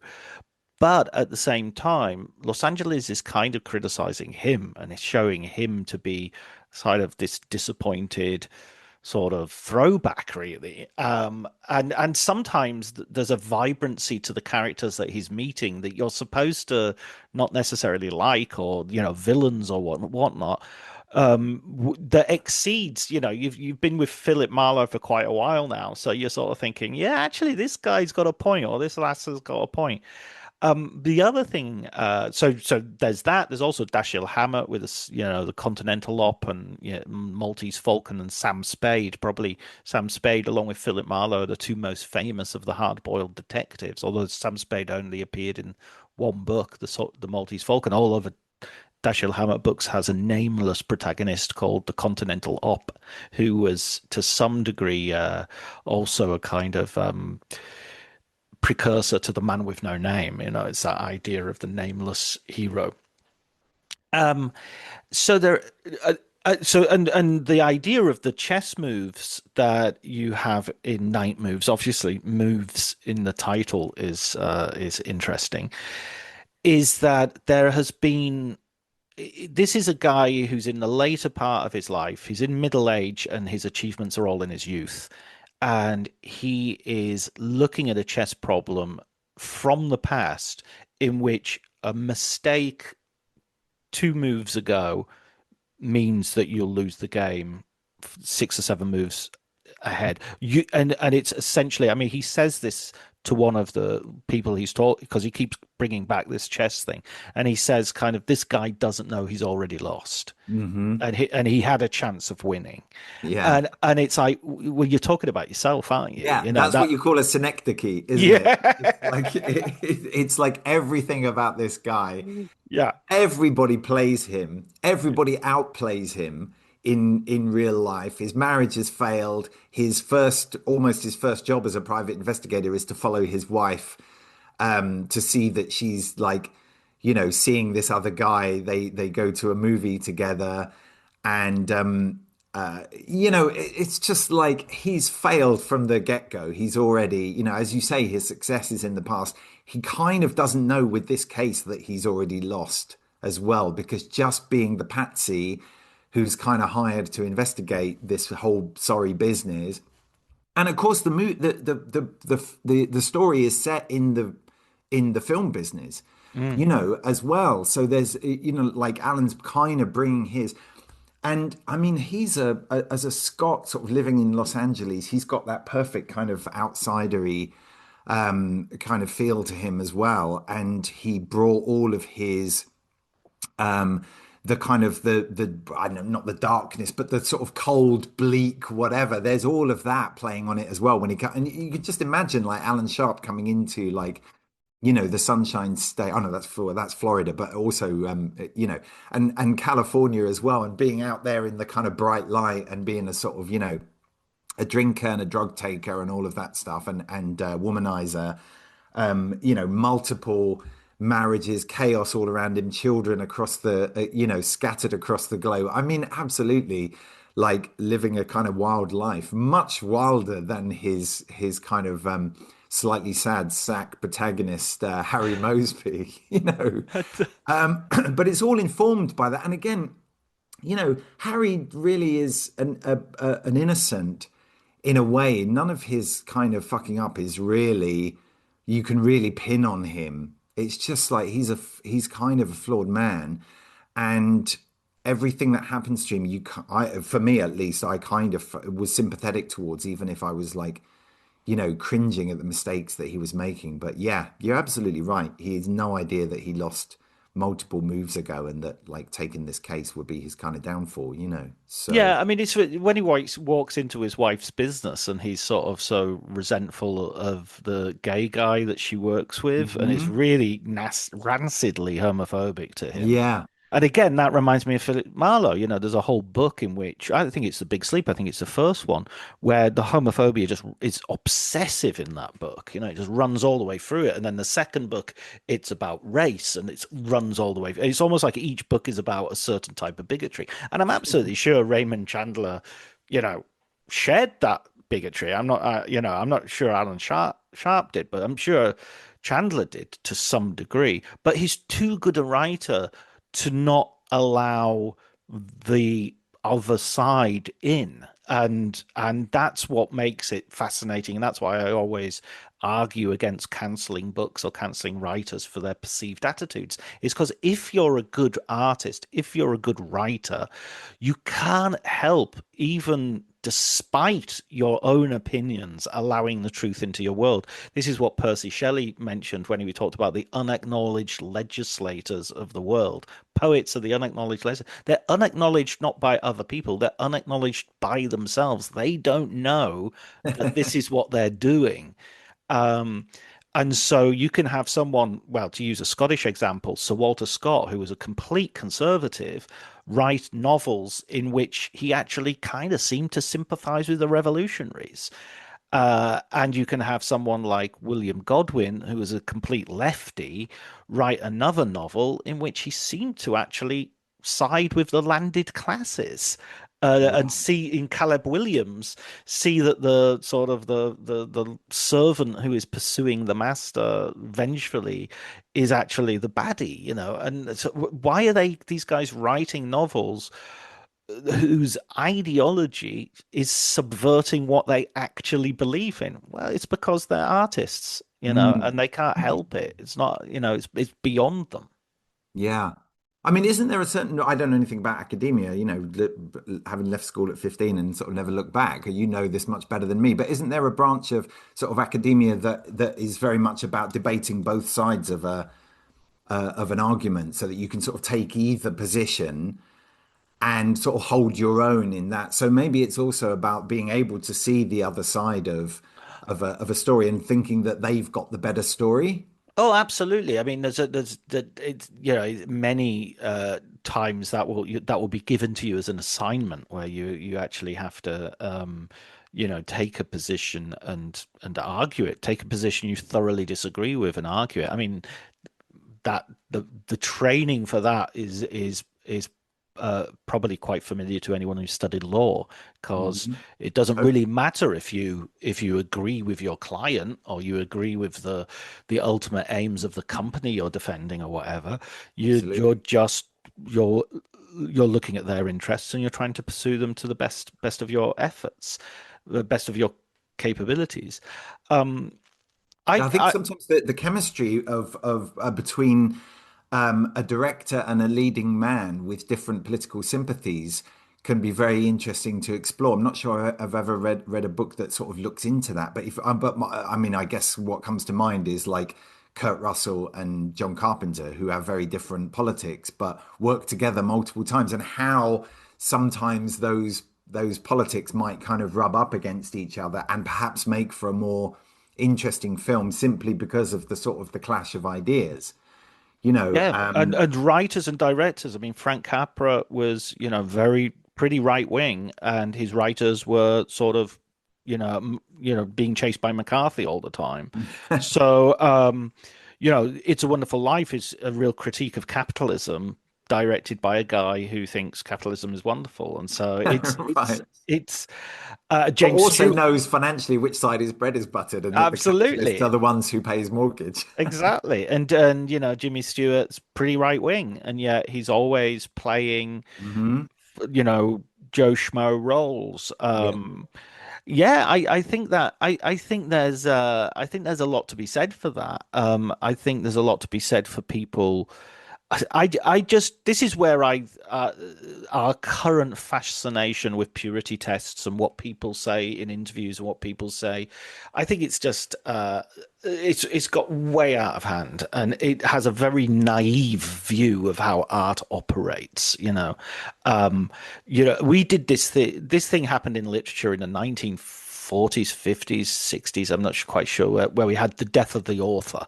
But at the same time, Los Angeles is kind of criticizing him and is showing him to be sort of this disappointed sort of throwback, really. And sometimes there's a vibrancy to the characters that he's meeting that you're supposed to not necessarily like, or villains or whatnot. That exceeds, you've been with Philip Marlowe for quite a while now, so you're sort of thinking, yeah, actually, this guy's got a point, or this lass has got a point. The other thing, so there's that. There's also Dashiell Hammett with the Continental Op and Maltese Falcon and Sam Spade. Probably Sam Spade, along with Philip Marlowe, are the two most famous of the hard-boiled detectives. Although Sam Spade only appeared in one book, the Maltese Falcon. All over Dashiell Hammett books has a nameless protagonist called the Continental Op, who was to some degree also a kind of precursor to the man with no name. It's that idea of the nameless hero. Um, so there, and the idea of the chess moves that you have in Night Moves, obviously, moves in the title is interesting. Is that there has been. This is a guy who's in the later part of his life. He's in middle age, and his achievements are all in his youth, and he is looking at a chess problem from the past in which a mistake 2 moves ago means that you'll lose the game 6 or 7 moves ahead. And it's essentially, I mean, he says this to one of the people he's taught because he keeps bringing back this chess thing, and he says, kind of, this guy doesn't know he's already lost, Hmm. and he had a chance of winning. Yeah. And it's like, well, you're talking about yourself, aren't you? Yeah, that's what That. you call a synecdoche, isn't it? It's Yeah. like it's like everything about this guy. Yeah. Everybody plays him. Everybody outplays him in real life. His marriage has failed. Almost his first job as a private investigator is to follow his wife, to see that she's like, seeing this other guy. They go to a movie together, and it's just like he's failed from the get-go. He's already, as you say, his success is in the past. He kind of doesn't know with this case that he's already lost as well, because just being the patsy who's kind of hired to investigate this whole sorry business. And of course, the story is set in the film business, Mm. as well. So there's, like Alan's kind of bringing his, and I mean, he's as a Scot sort of living in Los Angeles, he's got that perfect kind of outsidery kind of feel to him as well. And he brought all of his the kind of the I don't know, not the darkness, but the sort of cold, bleak, whatever. There's all of that playing on it as well. When he and you could just imagine like Alan Sharp coming into like the Sunshine State. Oh no, that's Florida, but also and California as well, and being out there in the kind of bright light and being a sort of a drinker and a drug taker and all of that stuff and womanizer, multiple marriages, chaos all around him, children across the, scattered across the globe. I mean, absolutely like living a kind of wild life, much wilder than his kind of slightly sad sack protagonist, Harry Moseby, but it's all informed by that. And again, Harry really is an innocent in a way. None of his kind of fucking up is really, you can really pin on him. It's just like he's kind of a flawed man, and everything that happens to him, for me at least, I kind of was sympathetic towards, even if I was like, cringing at the mistakes that he was making. But yeah, you're absolutely right. He has no idea that he lost multiple moves ago, and that like taking this case would be his kind of downfall. So Yeah, I mean, it's when he walks into his wife's business and he's sort of so resentful of the gay guy that she works with, and it's mhm. really rancidly homophobic to him. Yeah. And again, that reminds me of Philip Marlowe. There's a whole book in which I think it's The Big Sleep. I think it's the first one where the homophobia just is obsessive in that book. It just runs all the way through it. And then the second book, it's about race and it runs all the way. It's almost like each book is about a certain type of bigotry. And I'm absolutely sure Raymond Chandler, shared that bigotry. I'm not sure Alan Sharp did, but I'm sure Chandler did to some degree. But he's too good a writer to not allow the other side in. And that's what makes it fascinating. And that's why I always argue against canceling books or canceling writers for their perceived attitudes. Is because if you're a good artist, if you're a good writer, you can't help, even despite your own opinions, allowing the truth into your world. This is what Percy Shelley mentioned when he talked about the unacknowledged legislators of the world. Poets are the unacknowledged legislators. They're unacknowledged not by other people, they're unacknowledged by themselves. They don't know that this is what they're doing. Um, and so you can have someone, well, to use a Scottish example, Sir Walter Scott, who was a complete conservative, write novels in which he actually kind of seemed to sympathize with the revolutionaries. And you can have someone like William Godwin, who was a complete lefty, write another novel in which he seemed to actually side with the landed classes. And Wow. see in Caleb Williams, see that the sort of the servant who is pursuing the master vengefully is actually the baddie. And so why are these guys writing novels whose ideology is subverting what they actually believe in? Well, it's because they're artists, Mm. and they can't help it. It's not, it's beyond them. Yeah. I mean, isn't there a certain, I don't know anything about academia, having left school at 15 and sort of never looked back. You know this much better than me, but isn't there a branch of sort of academia that is very much about debating both sides of an argument, so that you can sort of take either position and sort of hold your own in that? So maybe it's also about being able to see the other side of a story and thinking that they've got the better story. Oh, absolutely. I mean, it's many times that will be given to you as an assignment where you actually have to take a position and argue it, take a position you thoroughly disagree with and argue it. I mean, that the training for that is probably quite familiar to anyone who's studied law, because Mhm. it doesn't Totally. really matter if you agree with your client or you agree with the ultimate aims of the company you're defending or whatever. You're Absolutely. just you're you're looking at their interests and you're trying to pursue them to the best of your efforts, the best of your capabilities. Um, I think I sometimes the chemistry of between a director and a leading man with different political sympathies can be very interesting to explore. I'm not sure I've ever read a book that sort of looks into that. But I mean, I guess what comes to mind is like Kurt Russell and John Carpenter, who have very different politics, but work together multiple times, and how sometimes those politics might kind of rub up against each other and perhaps make for a more interesting film simply because of the sort of the clash of ideas. You know, Yeah, and writers and directors. I mean, Frank Capra was, very pretty right wing, and his writers were sort of, being chased by McCarthy all the time. So, It's a Wonderful Life is a real critique of capitalism, directed by a guy who thinks capitalism is wonderful, and so it's it's right. it's But James also Stewart. knows financially which side his bread is buttered, and that the capitalists Absolutely. are the ones who pay his mortgage. Exactly. And Jimmy Stewart's pretty right wing, and yet he's always playing, Hmm. you know, Joe Schmo roles. Yeah. Yeah, I think there's a lot to be said for that. I think there's a lot to be said for people. I just this is where our current fascination with purity tests and what people say in interviews and what people say, I think it's just it's got way out of hand, and it has a very naive view of how art operates. We did this thing happened in literature in the 1940s, 50s, 60s. I'm not quite sure where we had the death of the author,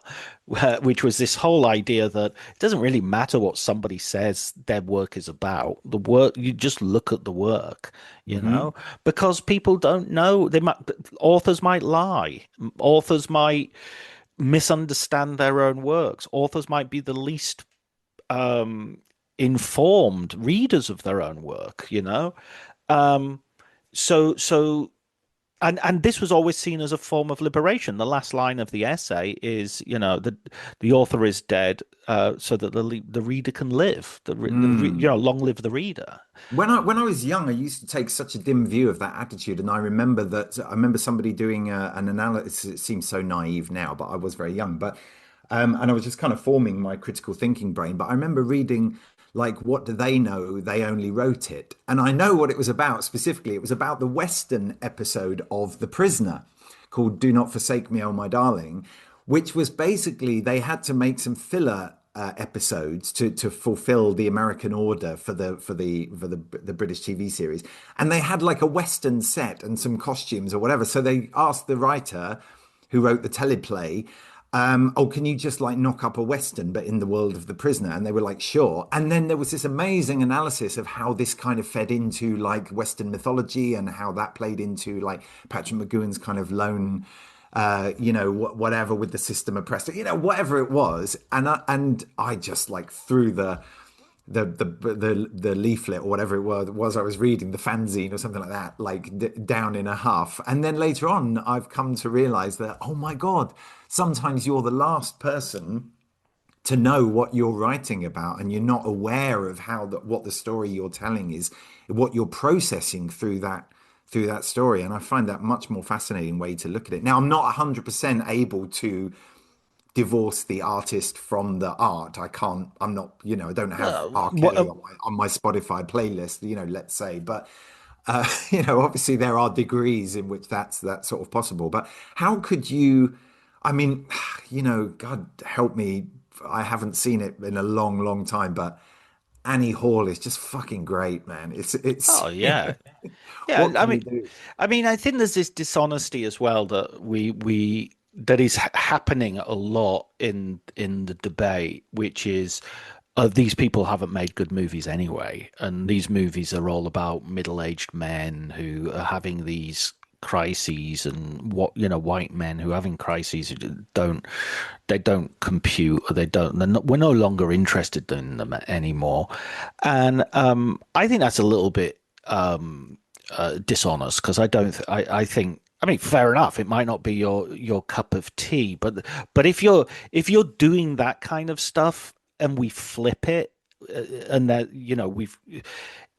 which was this whole idea that it doesn't really matter what somebody says their work is about. The work, you just look at the work, Hmm. because people don't know. Authors might lie. Authors might misunderstand their own works. Authors might be the least um, informed readers of their own work. Um, so and this was always seen as a form of liberation. The last line of the essay is, the author is dead, so that the reader can live. Long live the reader. When I was young, I used to take such a dim view of that attitude, and I remember somebody doing an analysis. It seems so naive now, but I was very young. But and I was just kind of forming my critical thinking brain. But I remember reading like, "What do they know? They only wrote it." And I know what it was about specifically. It was about the Western episode of The Prisoner, called "Do Not Forsake Me, Oh My Darling," which was basically they had to make some filler episodes to fulfill the American order for the British TV series, and they had like a Western set and some costumes or whatever. So they asked the writer who wrote the teleplay, "Oh, can you just like knock up a Western, but in the world of The Prisoner?" And they were like, "Sure." And then there was this amazing analysis of how this kind of fed into like Western mythology and how that played into like Patrick McGowan's kind of lone whatever with the system oppressed, whatever it was, and I just like threw the leaflet or whatever it was I was reading, the fanzine or something like that, like down in a huff. And then later on, I've come to realize that, oh my God, sometimes you're the last person to know what you're writing about, and you're not aware of what the story you're telling is, what you're processing through that story. And I find that much more fascinating way to look at it. Now, I'm not 100% able to divorce the artist from the art. I can't. I'm not. I don't have R. What Kelly on my Spotify playlist. Let's say, but obviously there are degrees in which that's sort of possible. But how could you? I mean, God help me. I haven't seen it in a long, long time, but Annie Hall is just fucking great, man. It's Oh yeah, yeah. what can you do? I think there's this dishonesty as well that we that is happening a lot in the debate, which is these people haven't made good movies anyway, and these movies are all about middle-aged men who are having these crises, and white men who are having crises don't compute, or we're no longer interested in them anymore. And I think that's a little bit dishonest, because I think, fair enough, it might not be your cup of tea, but if you're doing that kind of stuff and we flip it, and that we've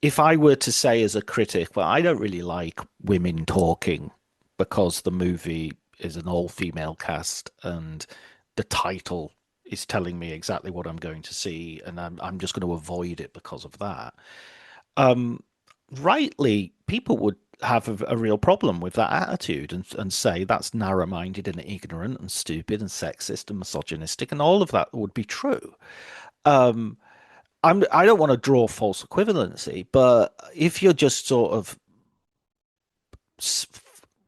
if I were to say as a critic, well, I don't really like women talking because the movie is an all-female cast and the title is telling me exactly what I'm going to see, and I'm just going to avoid it because of that. rightly, people would have a real problem with that attitude and say that's narrow-minded and ignorant and stupid and sexist and misogynistic, and all of that would be true. Um, I don't want to draw false equivalency, but if you're just sort of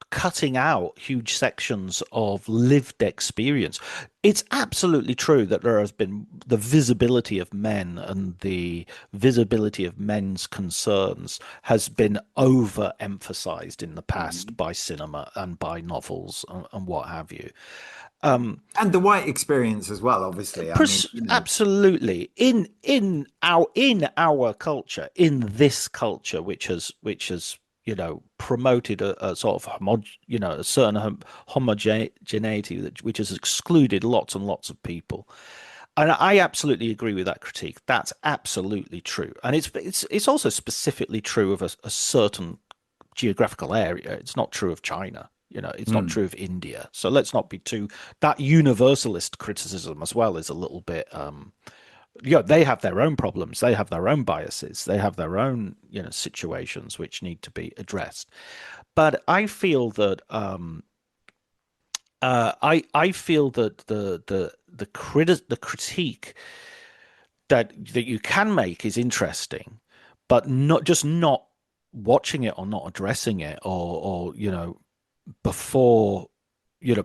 cutting out huge sections of lived experience, it's absolutely true that there has been the visibility of men and the visibility of men's concerns has been overemphasized in the past by cinema and by novels and what have you. And the white experience as well, obviously. I mean, Absolutely, in our culture, in this culture, which has promoted a sort of a certain homogeneity which has excluded lots and lots of people. And I absolutely agree with that critique. That's absolutely true, and it's also specifically true of a certain geographical area. It's not true of China. It's not true of India. So let's not be too, that universalist criticism as well is a little bit, they have their own problems. They have their own biases. They have their own, situations which need to be addressed. But I feel that, I feel that the critique that you can make is interesting, but not watching it or not addressing it or before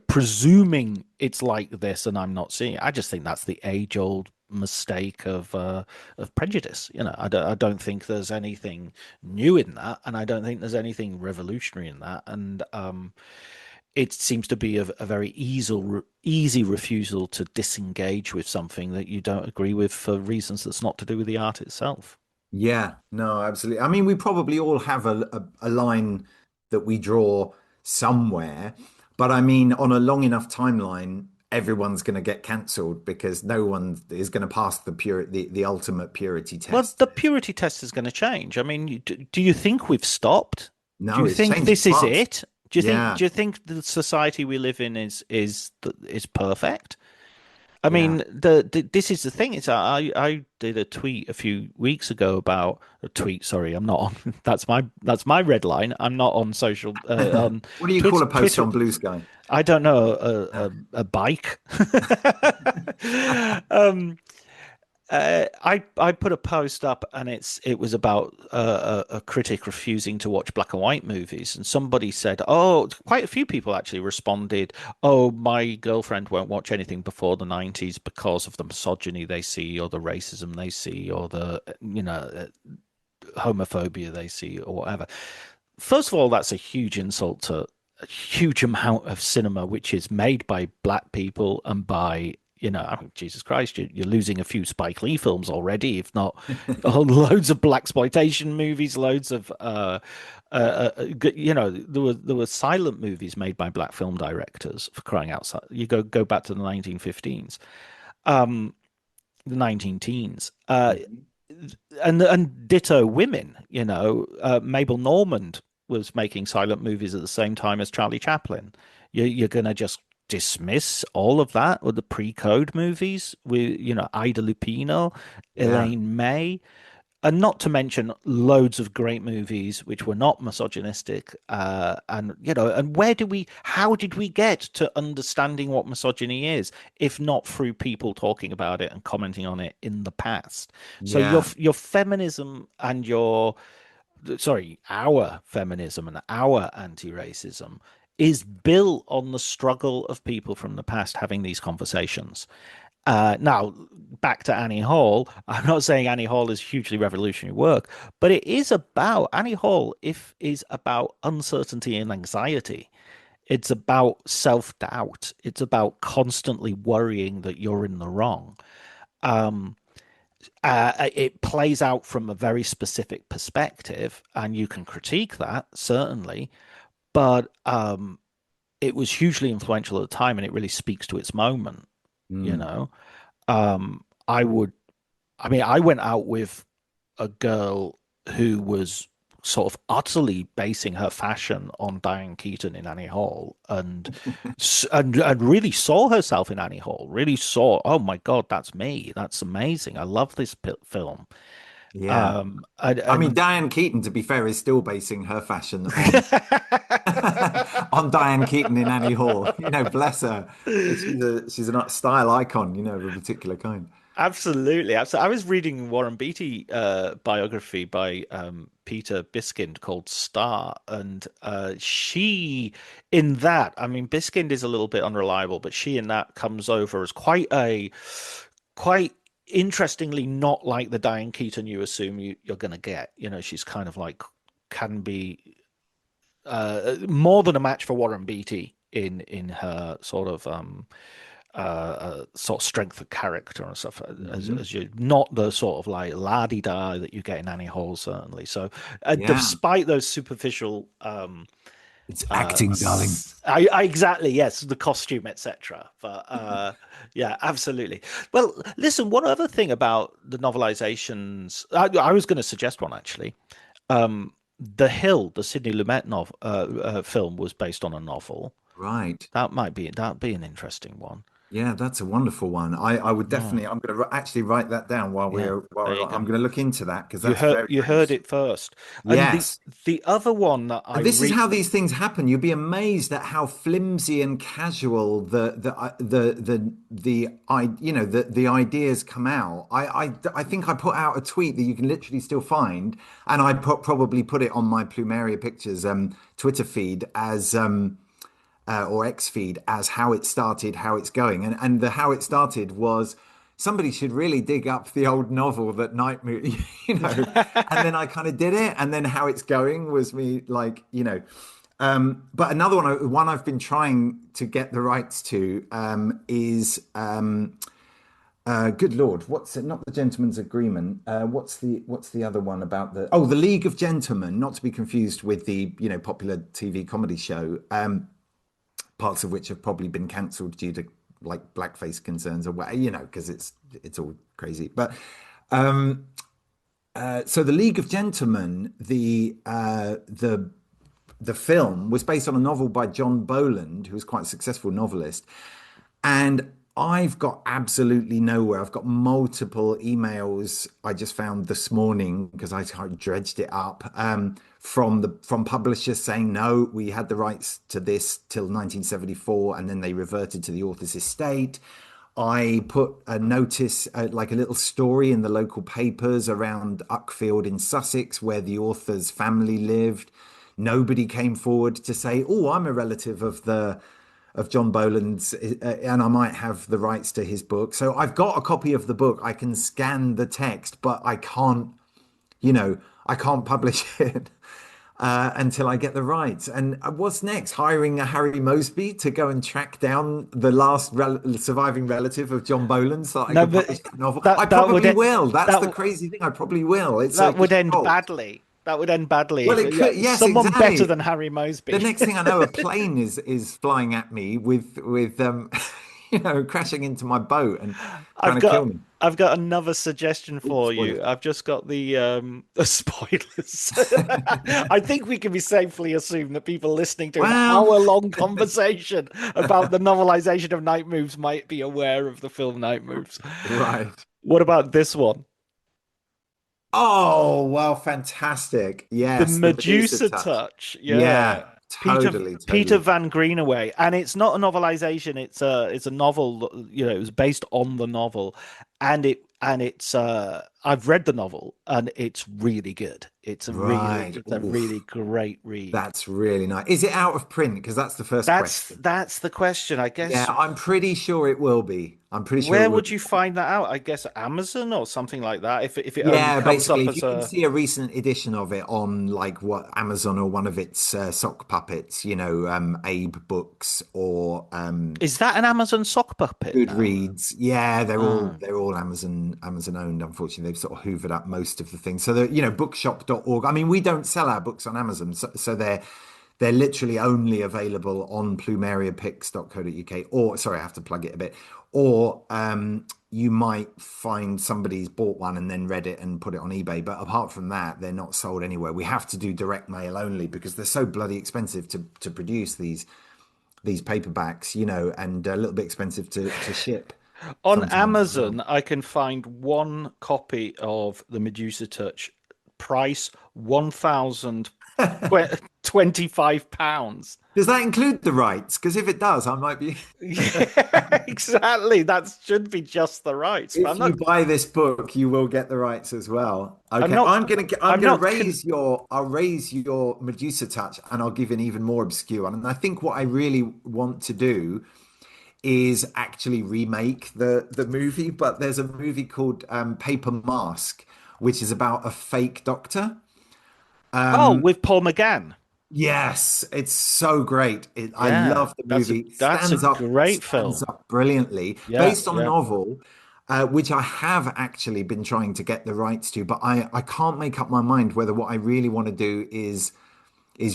presuming it's like this and I'm not seeing it. I just think that's the age-old mistake of prejudice. I don't think there's anything new in that, and I don't think there's anything revolutionary in that. And it seems to be a very easy refusal to disengage with something that you don't agree with for reasons that's not to do with the art itself. yeah, no, absolutely. I mean, we probably all have a line that we draw somewhere, but I mean, on a long enough timeline, everyone's going to get cancelled because no one is going to pass the ultimate purity Well, test. the purity test is going to change. I mean, do you think we've stopped? Do No, you it's think changed this is fast. it? Yeah, Do you think the society we live in is perfect? I yeah. mean, this is the thing. I did a tweet a few weeks ago about a tweet. Sorry, I'm not on. That's my red line. I'm not on social on What do you call Twitter. a post Twitter. on Blue Sky? I don't know Ah. a bike. um, I put a post up and it was about a critic refusing to watch black and white movies, and somebody said, "Oh, quite a few people actually responded. Oh, my girlfriend won't watch anything before the '90s because of the misogyny they see, or the racism they see, or the homophobia they see, or whatever." First of all, that's a huge insult to a huge amount of cinema which is made by black people and by I mean, Jesus Christ, you're losing a few Spike Lee films already, if not loads of blaxploitation movies, loads of there were silent movies made by black film directors, for crying out loud. You go back to the 1915s, the 19 teens. And ditto women, Mabel Normand was making silent movies at the same time as Charlie Chaplin. You're going to just dismiss all of that with the pre-code movies with, Ida Lupino, Yeah. Elaine May, and not to mention loads of great movies which were not misogynistic. And how did we get to understanding what misogyny is, if not through people talking about it and commenting on it in the past? So Yeah. your feminism and our feminism and our anti-racism is built on the struggle of people from the past having these conversations. Now, back to Annie Hall. I'm not saying Annie Hall is hugely revolutionary work, but it is about Annie Hall. Is about uncertainty and anxiety. It's about self-doubt. It's about constantly worrying that you're in the wrong. Um, it plays out from a very specific perspective, and you can critique that certainly, but it was hugely influential at the time, and it really speaks to its moment. You Mm. know, um, I would, I mean, I went out with a girl who was sort of utterly basing her fashion on Diane Keaton in Annie Hall, and really saw herself in Annie Hall. Really saw, oh my God, that's me. That's amazing. I love this film. Yeah. I mean, Diane Keaton, to be fair, is still basing her fashion on on Diane Keaton in Annie Hall. You know, bless her. She's a style icon, you know, of a particular kind. Absolutely, absolutely. I was reading Warren Beatty biography by Peter Biskind called Star, and she in that, I mean, Biskind is a little bit unreliable, but she in that comes over as quite interestingly not like the Diane Keaton you assume you're going to get. You know, she's kind of like can be more than a match for Warren Beatty in her sort of strength of character and stuff Hmm. as you not the sort of like la-di-da that you get in Annie Hall certainly. So Yeah. despite those superficial It's acting, darling. exactly, yes, the costume, etc. But yeah, absolutely. Well, listen, one other thing about the novelizations, I was going to suggest one actually. The Hill, the Sidney Lumet film, was based on a novel. Right. That'd be an interesting one. Yeah, that's a wonderful one. I would Yeah, definitely. I'm going to actually write that down yeah. while There you I'm go. going to look into that because that's very, You very heard interesting. it first. And Yes. the other one that I This is read. how these things happen. You'd be amazed at how flimsy and casual the ideas come out. I think I put out a tweet that you can literally still find, and probably put it on my Plumeria Pictures Twitter feed as or X feed as how it started, how it's going, and the how it started was somebody should really dig up the old novel that Night Moon, you know, and then I kind of did it, and then how it's going was me like, you know. But another one I've been trying to get the rights to is good Lord, what's it? Not the Gentleman's Agreement. What's the other one about the League of Gentlemen, not to be confused with the popular TV comedy show. Parts of which have probably been cancelled due to like blackface concerns or what, because it's all crazy. But so the League of Gentlemen, the film was based on a novel by John Boland, who was quite a successful novelist. And I've got absolutely nowhere. I've got multiple emails I just found this morning because I dredged it up from publishers saying no, we had the rights to this till 1974, and then they reverted to the author's estate. I put a notice, like a little story in the local papers around Uckfield in Sussex, where the author's family lived. Nobody came forward to say, "Oh, I'm a relative of John Boland's, and I might have the rights to his book." So I've got a copy of the book. I can scan the text, but I can't publish it until I get the rights. And what's next? Hiring a Harry Moseby to go and track down the last surviving relative of John Boland so that I No, can but publish that novel. I that would probably will. That's the that crazy thing. I probably will. It's that like a would end shot. badly. That would end badly Well, if it could. Yes, someone better exactly. than Harry The Moseby. next thing I know, a plane is flying at me with crashing into my boat and trying I've to kill got me. I've got another suggestion Oops, for spoilers. you. I've just got the spoilers. I think we can be safely assume that people listening to an Well, hour-long conversation about the novelization of Night Moves might be aware of the film Night Moves. right. What about this one? Oh, well, fantastic. The Yes, the Medusa Medusa touch. touch, yeah. Yeah, Peter totally, Peter totally. Van Greenaway, and it's not a novelization. It's a novel. You know, it was based on the novel, and it's I've read the novel, and it's really good. Right. It's a really Oof. great read. That's really nice. Is it out of print? Because that's the first question. That's the question, I Yeah, guess. I'm pretty sure it will be. I'm pretty sure it Where will would be. you find that out? I guess Amazon or something like that. If it only Yeah, comes basically, up if you as can a see a recent edition of it on like what Amazon or one of its sock puppets, Abe Books or is that an Amazon sock puppet now? Goodreads. Yeah, Oh. they're all Amazon owned. Unfortunately, they've sort of hoovered up most of the things. So bookshop.org. I mean, we don't sell our books on Amazon, so they're literally only available on plumeriapics.co.uk. Or sorry, I have to plug it a bit. Or you might find somebody's bought one and then read it and put it on eBay. But apart from that, they're not sold anywhere. We have to do direct mail only because they're so bloody expensive to produce these paperbacks, and a little bit expensive to ship. On sometimes as well. Amazon, I can find one copy of the Medusa Touch. Price £1,025. Does that include the rights? Because if it does, I might be. Yeah, exactly. That should be just the rights. But If you buy this book, you will get the rights as well. I'm Okay, not, I'm I'm gonna not, I'll raise your Medusa Touch, and I'll give an even more obscure one. And I think what I really want to do is actually remake the movie. But there's a movie called Paper Mask, which is about a fake doctor. oh, with Paul McGann. Yes, it's so great. I Yeah, love the movie. It that's a great stands film. up brilliantly, Yeah, based on a yeah. novel, which I have actually been trying to get the rights to, but I can't make up my mind whether what I really want to do is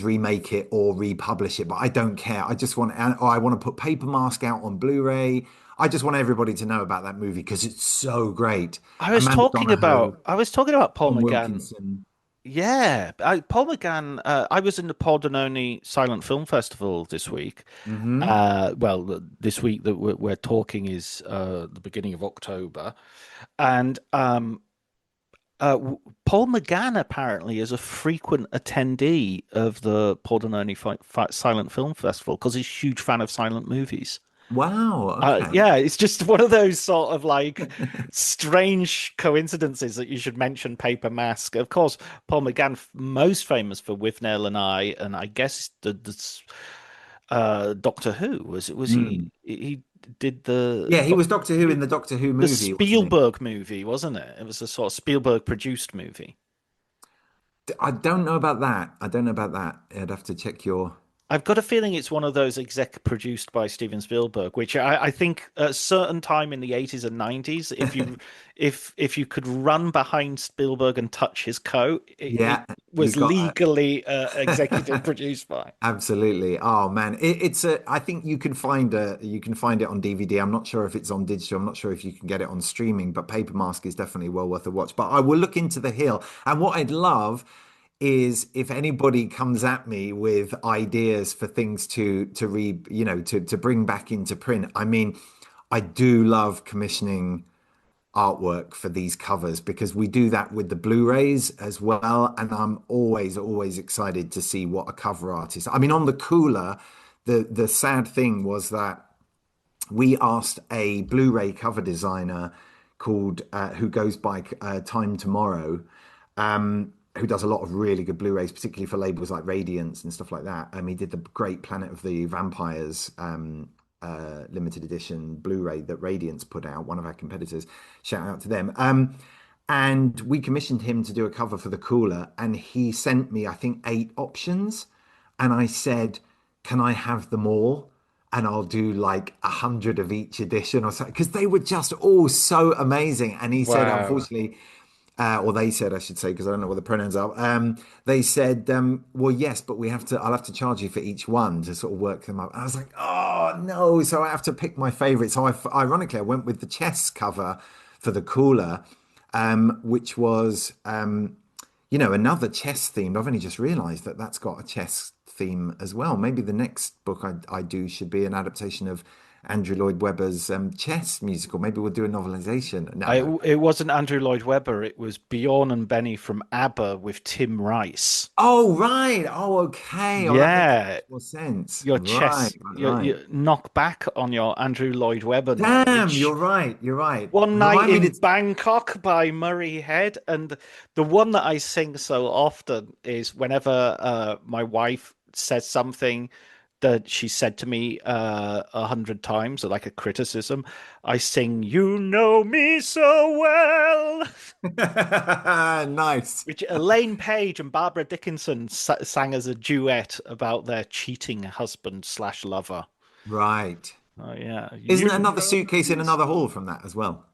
remake it or republish it. But I don't care. I just want, or I want to put Paper Mask out on Blu-ray. I just want everybody to know about that movie because it's so great. Amanda Donohoe, I was talking about Paul Tom McGann. Wilkinson. Yeah, Paul McGann. I was in the Pordenone Silent Film Festival this week. Hmm. This week that we're talking is the beginning of October, and Paul McGann apparently is a frequent attendee of the Pordenone Silent Film Festival because he's a huge fan of silent movies. Wow. Okay. Yeah, it's just one of those sort of like strange coincidences that you should mention Paper Mask. Of course, Paul McGann, most famous for Withnail and I guess Doctor Who was Hmm. he did Yeah, he was Doctor Who in the Doctor Who the movie, wasn't he? Spielberg movie, wasn't it? It was a sort of Spielberg produced movie. I don't know about that. I don't know about that. I'd have to check your. I've got a feeling it's one of those exec produced by Steven Spielberg, which I think at a certain time in the 80s and 90s, if you could run behind Spielberg and touch his coat, it Yeah, you was got legally executive produced by. absolutely. Oh man, it's a. I think you can find it on DVD. I'm not sure if it's on digital. I'm not sure if you can get it on streaming. But Paper Mask is definitely well worth a watch. But I will look into The Hill. And what I'd love is if anybody comes at me with ideas for things to read, to bring back into print. I mean, I do love commissioning artwork for these covers because we do that with the Blu-rays as well. And I'm always excited to see what a cover artist. I mean, on the cooler, the sad thing was that we asked a Blu-ray cover designer called who goes by Time Tomorrow, who does a lot of really good Blu-rays, particularly for labels like Radiance and stuff like that. He did the great Planet of the Vampires limited edition Blu-ray that Radiance put out, one of our competitors. Shout out to them. And we commissioned him to do a cover for the cooler, and he sent me, I think, 8 options, and I said, "Can I have them all?" And I'll do like 100 of each edition or so because they were just all so amazing. And he said, Wow. unfortunately, or they said, I should say, because I don't know what the pronouns are. They said, well, yes, but I'll have to charge you for each one to sort of work them up. And I was like, oh no. So I have to pick my favorite. So ironically, I went with the chess cover for the cooler, which was, another chess themed. I've only just realized that that's got a chess theme as well. Maybe the next book I do should be an adaptation of Andrew Lloyd Webber's chess musical. Maybe we'll do a novelization. No, no. It wasn't Andrew Lloyd Webber. It was Bjorn and Benny from ABBA with Tim Rice. Oh, right. Oh, okay. Oh, that makes Yeah, more sense. your Right, chess, right. you knock back on your Andrew Lloyd Webber Damn, knowledge. you're right. You're right. One Night Remind me in to. Bangkok by Murray Head. And the one that I sing so often is whenever my wife says something that she said to me 100 times, like a criticism, I sing, "You know me so well," Nice. which Elaine Page and Barbara Dickinson sang as a duet about their cheating husband slash lover. Right. Oh, yeah. Isn't You there another know suitcase in me another so hall well. from that as well?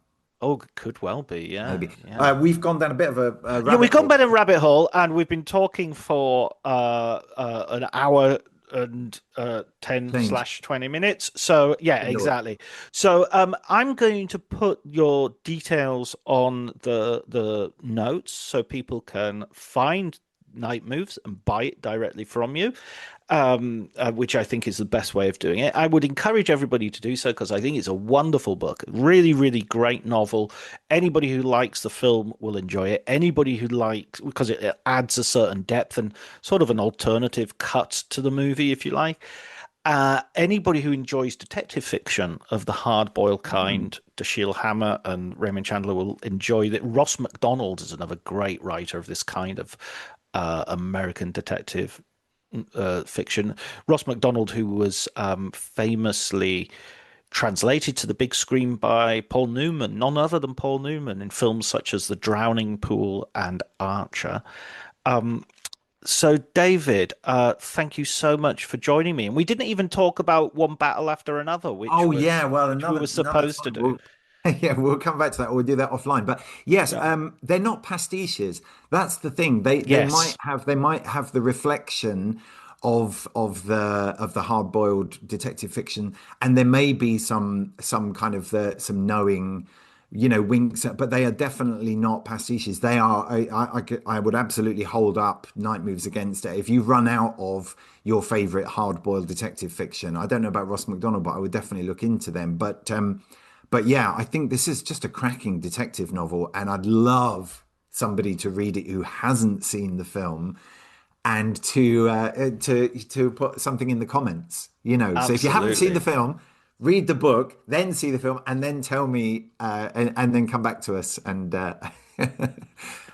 Oh, could well be. Yeah. Maybe. Yeah. We've gone down a bit of a Yeah, we've rabbit gone hole. by the rabbit hole, and we've been talking for an hour and 10 Change. slash 20 minutes. So yeah, Good Lord. exactly. So I'm going to put your details on the notes so people can find Night Moves and buy it directly from you, which I think is the best way of doing it. I would encourage everybody to do so because I think it's a wonderful book, really, really great novel. Anybody who likes the film will enjoy it. Anybody who likes, because it adds a certain depth and sort of an alternative cut to the movie, if you like. Anybody who enjoys detective fiction of the hard-boiled kind, Dashiell Hammett and Raymond Chandler will enjoy that. Ross MacDonald is another great writer of this kind of American detective fiction. Ross MacDonald, who was famously translated to the big screen by Paul Newman, none other than Paul Newman, in films such as The Drowning Pool and Archer. So, David, thank you so much for joining me. And we didn't even talk about One Battle After Another, which we were supposed to do. Yeah, we'll come back to that. We'll do that offline. But yes, they're not pastiches. That's the thing. They Yes. might have the reflection of the hard boiled detective fiction, and there may be some kind of some knowing, winks, but they are definitely not pastiches. They are. I would absolutely hold up Night Moves against it. If you run out of your favorite hard boiled detective fiction, I don't know about Ross MacDonald, but I would definitely look into them. But yeah, I think this is just a cracking detective novel, and I'd love somebody to read it who hasn't seen the film and to put something in the comments. So if you haven't seen the Absolutely. film, read the book, then see the film, and then tell me, and then come back to us and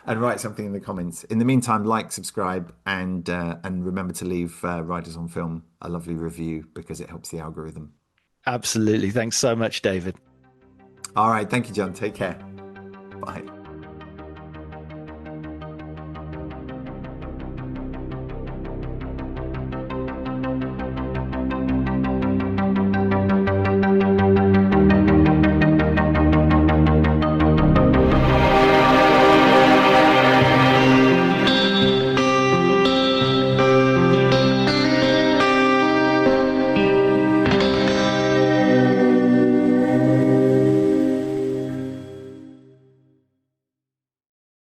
and write something in the comments. In the meantime, like, subscribe, and remember to leave Riders on Film a lovely review because it helps the algorithm. Absolutely. Thanks so much, David. All right, thank you, John. Take care. Bye.